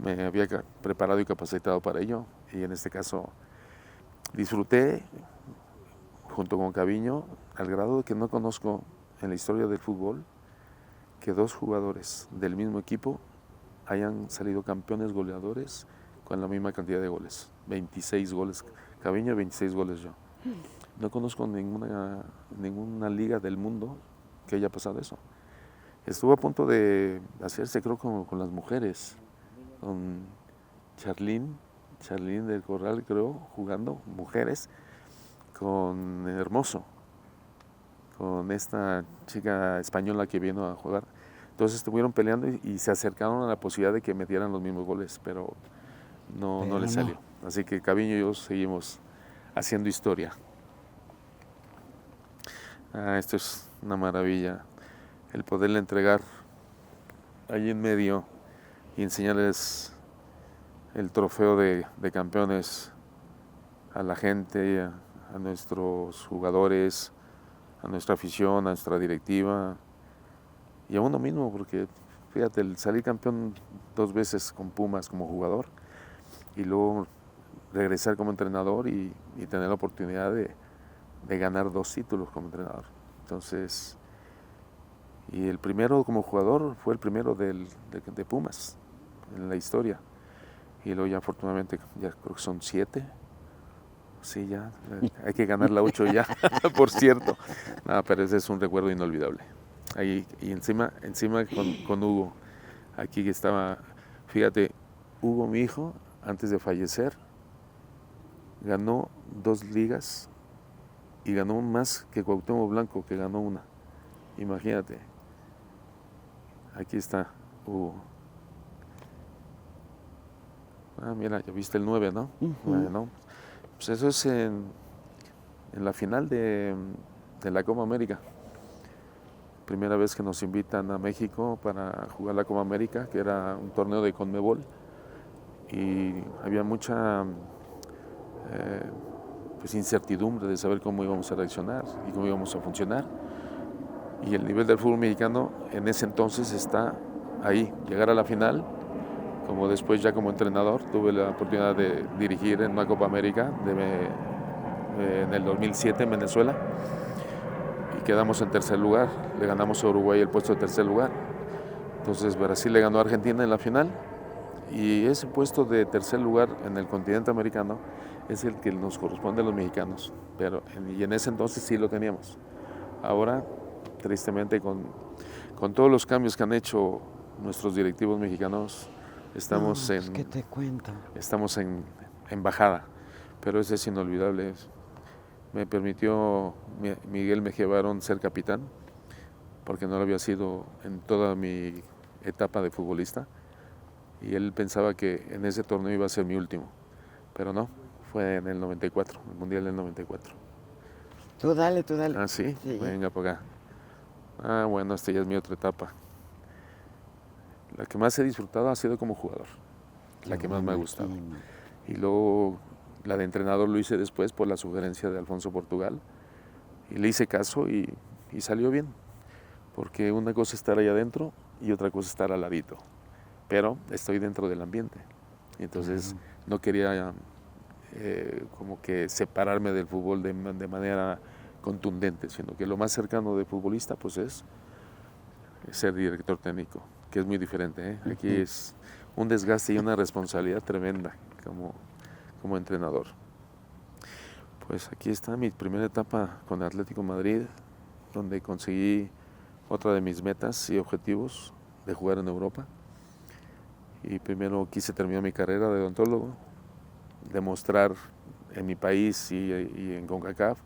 me había preparado y capacitado para ello. Y en este caso disfruté junto con Caviño, al grado de que no conozco en la historia del fútbol que dos jugadores del mismo equipo hayan salido campeones goleadores con la misma cantidad de goles. 26 goles Caviño, 26 goles yo. No conozco ninguna liga del mundo que haya pasado eso. Estuvo a punto de hacerse, creo, con las mujeres, con Charlín del Corral, creo, jugando mujeres, con Hermoso, con esta chica española que vino a jugar. Entonces estuvieron peleando y se acercaron a la posibilidad de que metieran los mismos goles, pero no les salió. Así que Caviño y yo seguimos haciendo historia. Esto es una maravilla, el poderle entregar allí en medio y enseñarles el trofeo de campeones a la gente, a nuestros jugadores, a nuestra afición, a nuestra directiva y a uno mismo, porque fíjate, el salir campeón 2 veces con Pumas como jugador y luego regresar como entrenador y tener la oportunidad de ganar 2 títulos como entrenador. Entonces, y el primero como jugador fue el primero de Pumas en la historia. Y luego ya afortunadamente ya creo que son 7. Sí, ya hay que ganar la 8 ya, por cierto. Pero ese es un recuerdo inolvidable. Ahí, y encima con Hugo, aquí que estaba, fíjate, Hugo, mi hijo, antes de fallecer, ganó 2 ligas y ganó más que Cuauhtémoc Blanco, que ganó una. Imagínate. Aquí está Hugo. Mira, ya viste el 9, ¿no? Uh-huh. Bueno, pues eso es en la final de la Copa América. Primera vez que nos invitan a México para jugar la Copa América, que era un torneo de CONMEBOL. Y había mucha pues incertidumbre de saber cómo íbamos a reaccionar y cómo íbamos a funcionar. Y el nivel del fútbol mexicano en ese entonces está ahí, llegar a la final. Como después ya como entrenador tuve la oportunidad de dirigir en una Copa América en el 2007 en Venezuela y quedamos en tercer lugar. Le ganamos a Uruguay el puesto de tercer lugar. Entonces Brasil le ganó a Argentina en la final y ese puesto de tercer lugar en el continente americano es el que nos corresponde a los mexicanos. Y en ese entonces sí lo teníamos. Ahora, tristemente, con todos los cambios que han hecho nuestros directivos mexicanos, estamos ¿Qué te cuento? Estamos en bajada, pero ese es inolvidable. Me permitió Miguel Mejía Barón ser capitán, porque no lo había sido en toda mi etapa de futbolista, y él pensaba que en ese torneo iba a ser mi último, pero no, fue en el 94, el Mundial del 94. Tú dale. Ah, ¿sí? Sí. Venga por acá. Ah, bueno, esta ya es mi otra etapa. La que más he disfrutado ha sido como jugador, la que más me ha gustado. Y luego la de entrenador lo hice después por la sugerencia de Alfonso Portugal, y le hice caso y salió bien, porque una cosa es estar allá adentro y otra cosa es estar al ladito, pero estoy dentro del ambiente, y entonces no quería como que separarme del fútbol de manera contundente, sino que lo más cercano de futbolista pues es ser director técnico, que es muy diferente, ¿eh? Aquí es un desgaste y una responsabilidad tremenda como entrenador. Pues aquí está mi primera etapa con Atlético Madrid, donde conseguí otra de mis metas y objetivos de jugar en Europa. Y primero quise terminar mi carrera de odontólogo, demostrar en mi país y en CONCACAF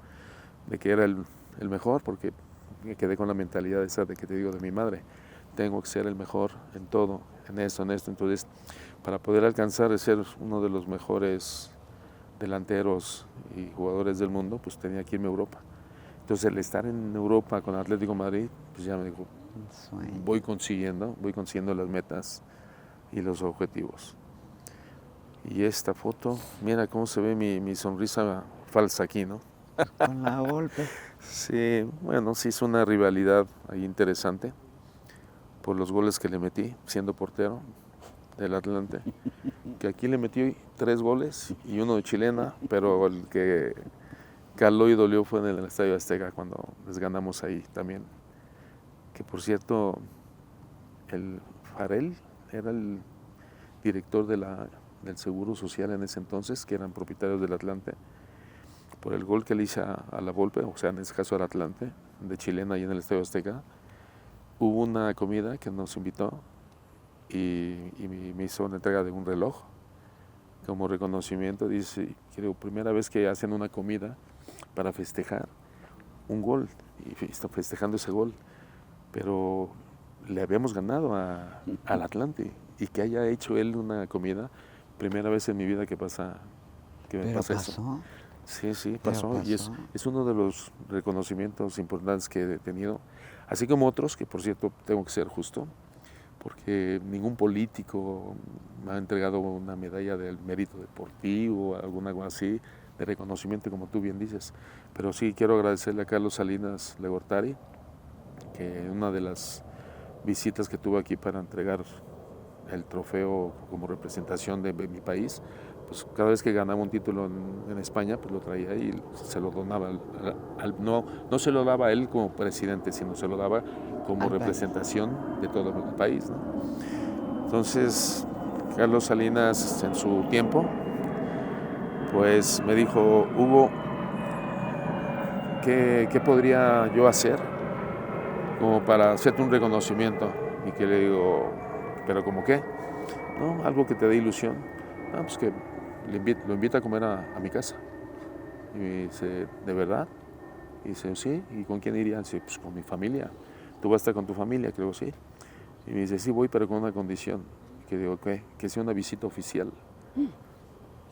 de que era el mejor, porque me quedé con la mentalidad esa de que te digo de mi madre, tengo que ser el mejor en todo, en esto. Entonces, para poder alcanzar y ser uno de los mejores delanteros y jugadores del mundo, pues tenía que irme a Europa. Entonces, el estar en Europa con Atlético Madrid, pues ya me dijo, voy consiguiendo las metas y los objetivos. Y esta foto, mira cómo se ve mi sonrisa falsa aquí, ¿no? Con la Volpe. Sí, bueno, sí es una rivalidad ahí interesante por los goles que le metí siendo portero del Atlante, que aquí le metí 3 goles y uno de chilena, pero el que caló y dolió fue en el Estadio Azteca cuando les ganamos ahí también. Que por cierto, el Farel era el director del Seguro Social en ese entonces, que eran propietarios del Atlante, por el gol que le hice a la Volpe, o sea, en este caso al Atlante, de chilena y en el Estadio Azteca. Hubo una comida que nos invitó y me hizo una entrega de un reloj como reconocimiento. Dice, creo, primera vez que hacen una comida para festejar un gol, y está festejando ese gol, pero le habíamos ganado al Atlante, y que haya hecho él una comida, primera vez en mi vida que me pasa eso. Sí, pasó. Y es uno de los reconocimientos importantes que he tenido, así como otros, que por cierto tengo que ser justo, porque ningún político me ha entregado una medalla del mérito deportivo, algo así, de reconocimiento, como tú bien dices. Pero sí quiero agradecerle a Carlos Salinas de Gortari, que una de las visitas que tuve aquí para entregar el trofeo como representación de mi país, pues cada vez que ganaba un título en España, pues lo traía y se lo donaba no se lo daba a él como presidente, sino se lo daba como representación de todo el país, ¿no? Entonces, Carlos Salinas en su tiempo, pues me dijo, Hugo, ¿qué podría yo hacer como para hacerte un reconocimiento? Y que le digo, ¿pero cómo qué? No, algo que te dé ilusión. Ah, pues que lo invita a comer a mi casa. Y me dice, ¿de verdad? Y dice, sí. ¿Y con quién iría? Dice, pues con mi familia. ¿Tú vas a estar con tu familia? Creo, sí. Y me dice, sí voy, pero con una condición. Y que digo, ¿qué? Que sea una visita oficial.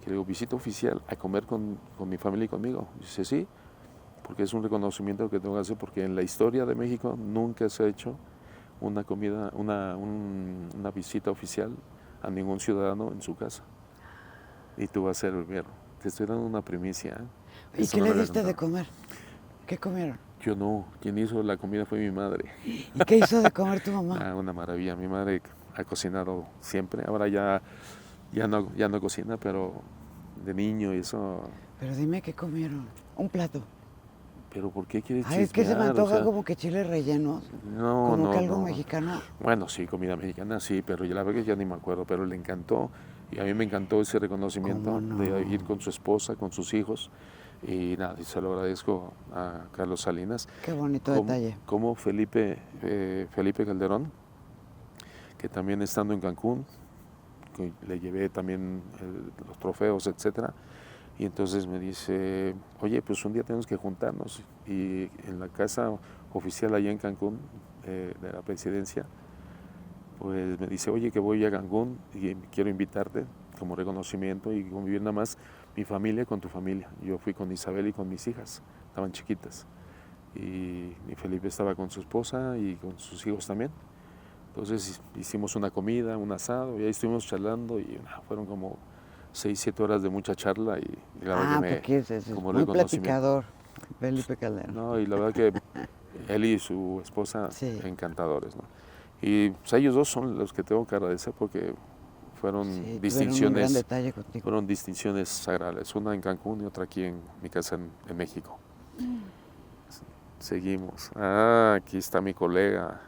Que digo, ¿visita oficial a comer con mi familia y conmigo? Y dice, sí, porque es un reconocimiento que tengo que hacer, porque en la historia de México nunca se ha hecho una comida, una visita oficial a ningún ciudadano en su casa. Y tú vas a ser el primero. Te estoy dando una primicia. ¿Y qué le diste de comer? ¿Qué comieron? Yo no. Quien hizo la comida fue mi madre. ¿Y qué hizo de comer tu mamá? Ah, una maravilla. Mi madre ha cocinado siempre. Ahora ya no cocina, pero de niño y eso. Pero dime qué comieron. Un plato. ¿Pero por qué quieres Ay, es que se me chismear? antoja como que chiles rellenos. No, Como que no, algo no. mexicano. Bueno, sí, comida mexicana, sí, pero la verdad que ya ni me acuerdo, pero le encantó y a mí me encantó ese reconocimiento ¿Cómo no? de ir con su esposa, con sus hijos y nada, y se lo agradezco a Carlos Salinas. Qué bonito detalle. Como Felipe Calderón, que también estando en Cancún, que le llevé también los trofeos, etcétera, y entonces me dice, oye, pues un día tenemos que juntarnos y en la casa oficial allá en Cancún de la presidencia, pues me dice, oye, que voy a Cancún y quiero invitarte como reconocimiento y convivir nada más mi familia con tu familia. Yo fui con Isabel y con mis hijas, estaban chiquitas, y Felipe estaba con su esposa y con sus hijos también. Entonces hicimos una comida, un asado, y ahí estuvimos charlando y fueron como 6, 7 horas de mucha charla y la verdad que porque es como muy reconocimiento. platicador, Felipe Calderón. No, y la verdad que él y su esposa Sí. encantadores, ¿no? Y pues, ellos dos son los que tengo que agradecer porque fueron Sí, distinciones, tuvieron un gran detalle contigo. fueron distinciones sagradas, una en Cancún y otra aquí en mi casa en México. Seguimos. Aquí está mi colega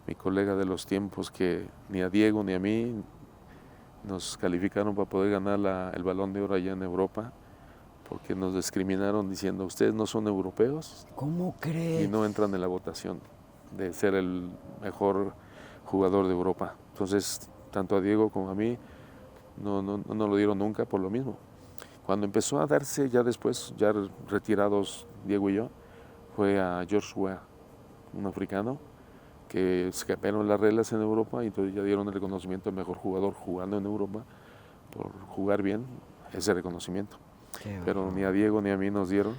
de los tiempos que ni a Diego ni a mí nos calificaron para poder ganar el Balón de Oro allá en Europa, porque nos discriminaron diciendo, ustedes no son europeos. ¿Cómo crees? Y no entran en la votación de ser el mejor jugador de Europa. Entonces, tanto a Diego como a mí no lo dieron nunca por lo mismo. Cuando empezó a darse ya después, ya retirados Diego y yo, fue a George Weah, un africano, que se cambiaron las reglas en Europa y entonces ya dieron el reconocimiento al mejor jugador jugando en Europa por jugar bien, ese reconocimiento. Pero ni a Diego ni a mí nos dieron.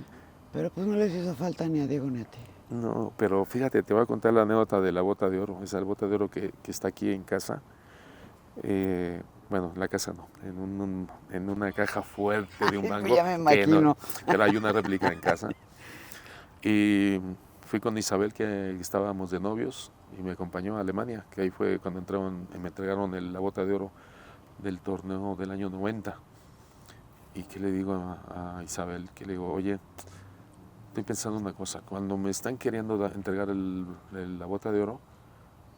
Pero pues no les hizo falta ni a Diego ni a ti. No, pero fíjate, te voy a contar la anécdota de la bota de oro, esa bota de oro que está aquí en casa. Bueno, en la casa no, en una caja fuerte de un Pues mango. ya me imagino. Pero hay una réplica en casa. Y fui con Isabel, que estábamos de novios, y me acompañó a Alemania, que ahí fue cuando entraron y me entregaron la bota de oro del torneo del año 90. Y que le digo a Isabel, que le digo, oye, estoy pensando una cosa, cuando me están queriendo entregar la bota de oro,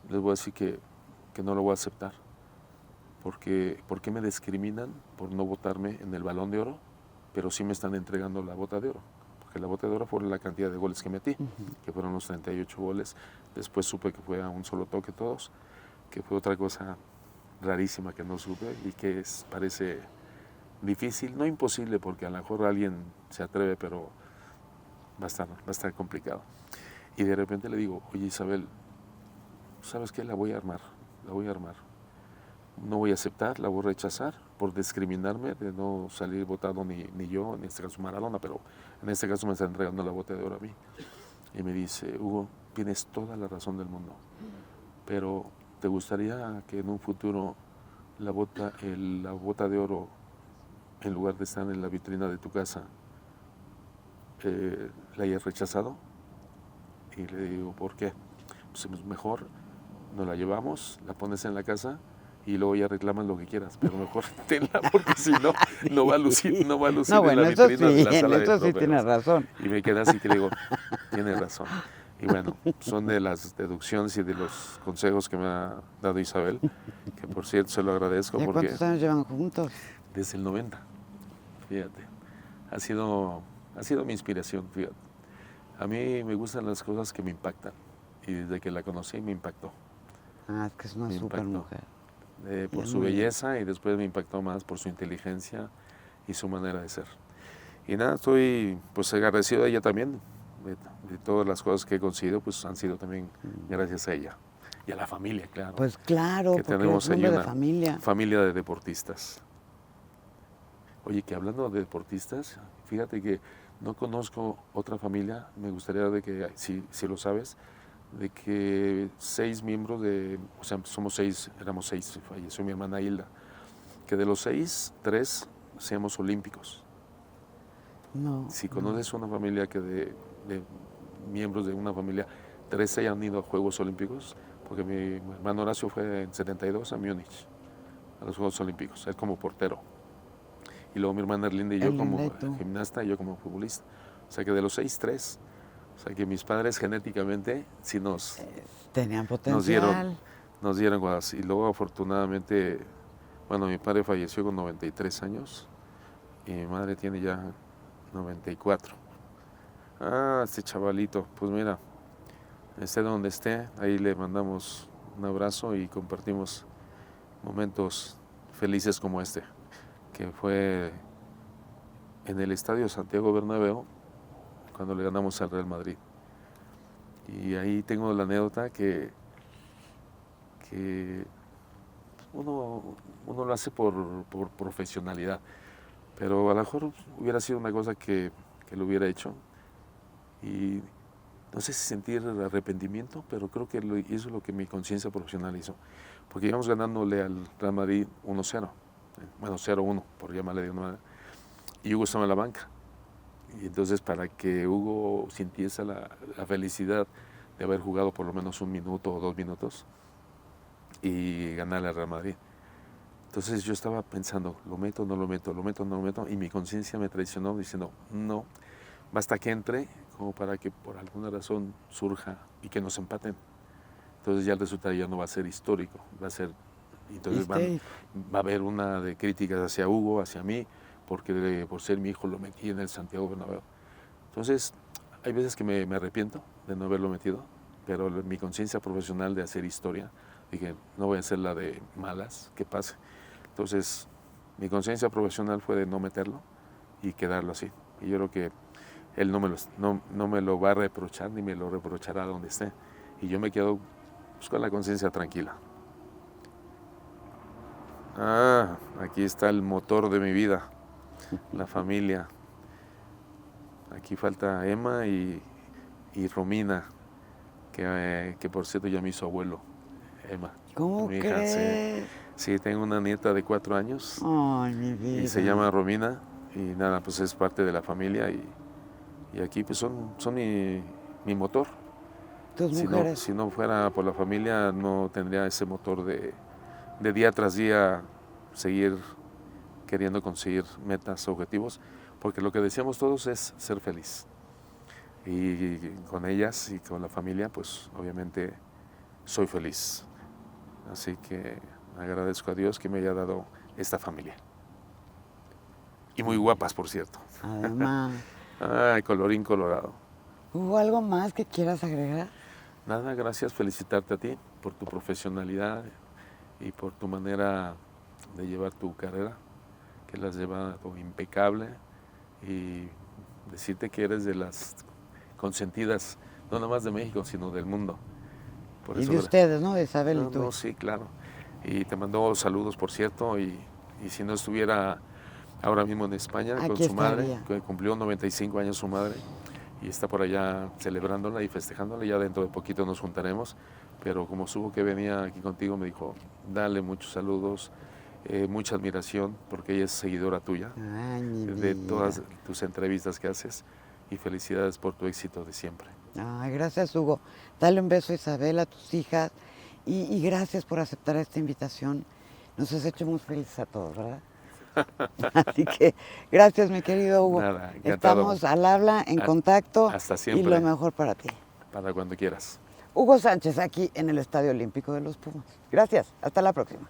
les voy a decir que no lo voy a aceptar. ¿Por qué me discriminan por no votarme en el Balón de Oro, pero sí me están entregando la bota de oro? Porque la bota de oro fue la cantidad de goles que metí, que fueron los 38 goles. Después supe que fue a un solo toque todos, que fue otra cosa rarísima que no supe y que parece difícil, no imposible, porque a lo mejor alguien se atreve, pero va a estar complicado. Y de repente le digo, oye Isabel, ¿sabes qué? La voy a armar. No voy a aceptar, la voy a rechazar por discriminarme de no salir votado ni yo, en este caso Maradona, pero en este caso me está entregando la bota de oro a mí. Y me dice, Hugo, tienes toda la razón del mundo, pero ¿te gustaría que en un futuro la bota de oro, en lugar de estar en la vitrina de tu casa, la hayas rechazado? Y le digo, ¿por qué? Pues mejor nos la llevamos, la pones en la casa y luego ya reclamas lo que quieras, pero mejor tenla, porque si no, no va a lucir en la vitrina de la sala de trofeos. Sí tienes razón. Y me quedé así que le digo, tienes razón. Y bueno, son de las deducciones y de los consejos que me ha dado Isabel, que por cierto se lo agradezco. ¿Ya porque cuántos años llevan juntos? desde el 90, fíjate, ha sido mi inspiración, fíjate. A mí me gustan las cosas que me impactan y desde que la conocí me impactó. Es que es una súper mujer. Por su belleza y después me impactó más por su inteligencia y su manera de ser. Y nada, estoy pues agradecido a ella también, de todas las cosas que he conseguido, pues han sido también gracias a ella. Y a la familia, claro. Pues claro, que porque tenemos es ahí nombre una de familia de deportistas. Oye, que hablando de deportistas, fíjate que no conozco otra familia, me gustaría de que, si lo sabes, de que 6 miembros o sea, éramos 6, falleció mi hermana Hilda, que de los 6, 3 seamos olímpicos. No. Si conoces una familia que de miembros de una familia, 3 se hayan ido a Juegos Olímpicos, porque mi hermano Horacio fue en 72 a Múnich, a los Juegos Olímpicos, él como portero. y luego mi hermana Erlinda y yo como Erlinda y tú. gimnasta y yo como futbolista. O sea que de los 6, 3. O sea que mis padres genéticamente sí Tenían nos potencial. dieron cosas. Y luego afortunadamente, bueno, mi padre falleció con 93 años y mi madre tiene ya 94. Este chavalito, pues mira, esté donde esté, ahí le mandamos un abrazo y compartimos momentos felices como este, que fue en el Estadio Santiago Bernabéu cuando le ganamos al Real Madrid. Y ahí tengo la anécdota que uno lo hace por profesionalidad, pero a lo mejor hubiera sido una cosa que lo hubiera hecho y no sé si sentir arrepentimiento, pero creo que eso es lo que mi conciencia profesional hizo, porque íbamos ganándole al Real Madrid 1-0, bueno 0-1 por llamarle de una manera, y Hugo estaba en la banca. Y entonces para que Hugo sintiese la felicidad de haber jugado por lo menos 1 minuto o 2 minutos y ganarle al Real Madrid. Entonces yo estaba pensando, lo meto, no lo meto, lo meto, no lo meto, y mi conciencia me traicionó diciendo, no, basta que entre como para que por alguna razón surja y que nos empaten. Entonces ya el resultado ya no va a ser histórico, va a ser, entonces va a haber una de críticas hacia Hugo, hacia mí, porque por ser mi hijo lo metí en el Santiago Bernabéu. Entonces, hay veces que me arrepiento de no haberlo metido, pero mi conciencia profesional de hacer historia, dije, no voy a hacer la de malas, que pase. Entonces, mi conciencia profesional fue de no meterlo y quedarlo así. Y yo creo que él no me lo va a reprochar, ni me lo reprochará donde esté. Y yo me quedo pues, con la conciencia tranquila. Aquí está el motor de mi vida. La familia. Aquí falta Emma y Romina, que por cierto ya me hizo abuelo, Emma. ¿Cómo mi hija, crees? sí, tengo una nieta de 4 años. Ay, mi vida. Y se llama Romina y nada, pues es parte de la familia y aquí pues son mi motor. Tus mujeres. Si no fuera por la familia no tendría ese motor de día tras día seguir queriendo conseguir metas, objetivos, porque lo que decíamos todos es ser feliz. Y con ellas y con la familia, pues obviamente soy feliz. Así que agradezco a Dios que me haya dado esta familia. Y muy guapas, por cierto. Además. Colorín colorado. ¿Hubo algo más que quieras agregar? Nada, gracias, felicitarte a ti por tu profesionalidad y por tu manera de llevar tu carrera, que la has llevado impecable, y decirte que eres de las consentidas, no nada más de México, sino del mundo. Por y eso, de ustedes, ¿no? De Isabel y tú. No, sí, claro. Y te mando saludos, por cierto, y si no estuviera ahora mismo en España con su madre, que cumplió 95 años su madre, y está por allá celebrándola y festejándola, ya dentro de poquito nos juntaremos, pero como supo que venía aquí contigo, me dijo, dale muchos saludos, mucha admiración, porque ella es seguidora tuya, de todas tus entrevistas que haces, y felicidades por tu éxito de siempre. Gracias, Hugo. Dale un beso a Isabel, a tus hijas, y gracias por aceptar esta invitación. Nos has hecho muy felices a todos, ¿verdad? Así que gracias, mi querido Hugo. Nada, encantado. Estamos al habla, en contacto. Hasta siempre. Y lo mejor para ti. Para cuando quieras. Hugo Sánchez, aquí en el Estadio Olímpico de los Pumas. Gracias, hasta la próxima.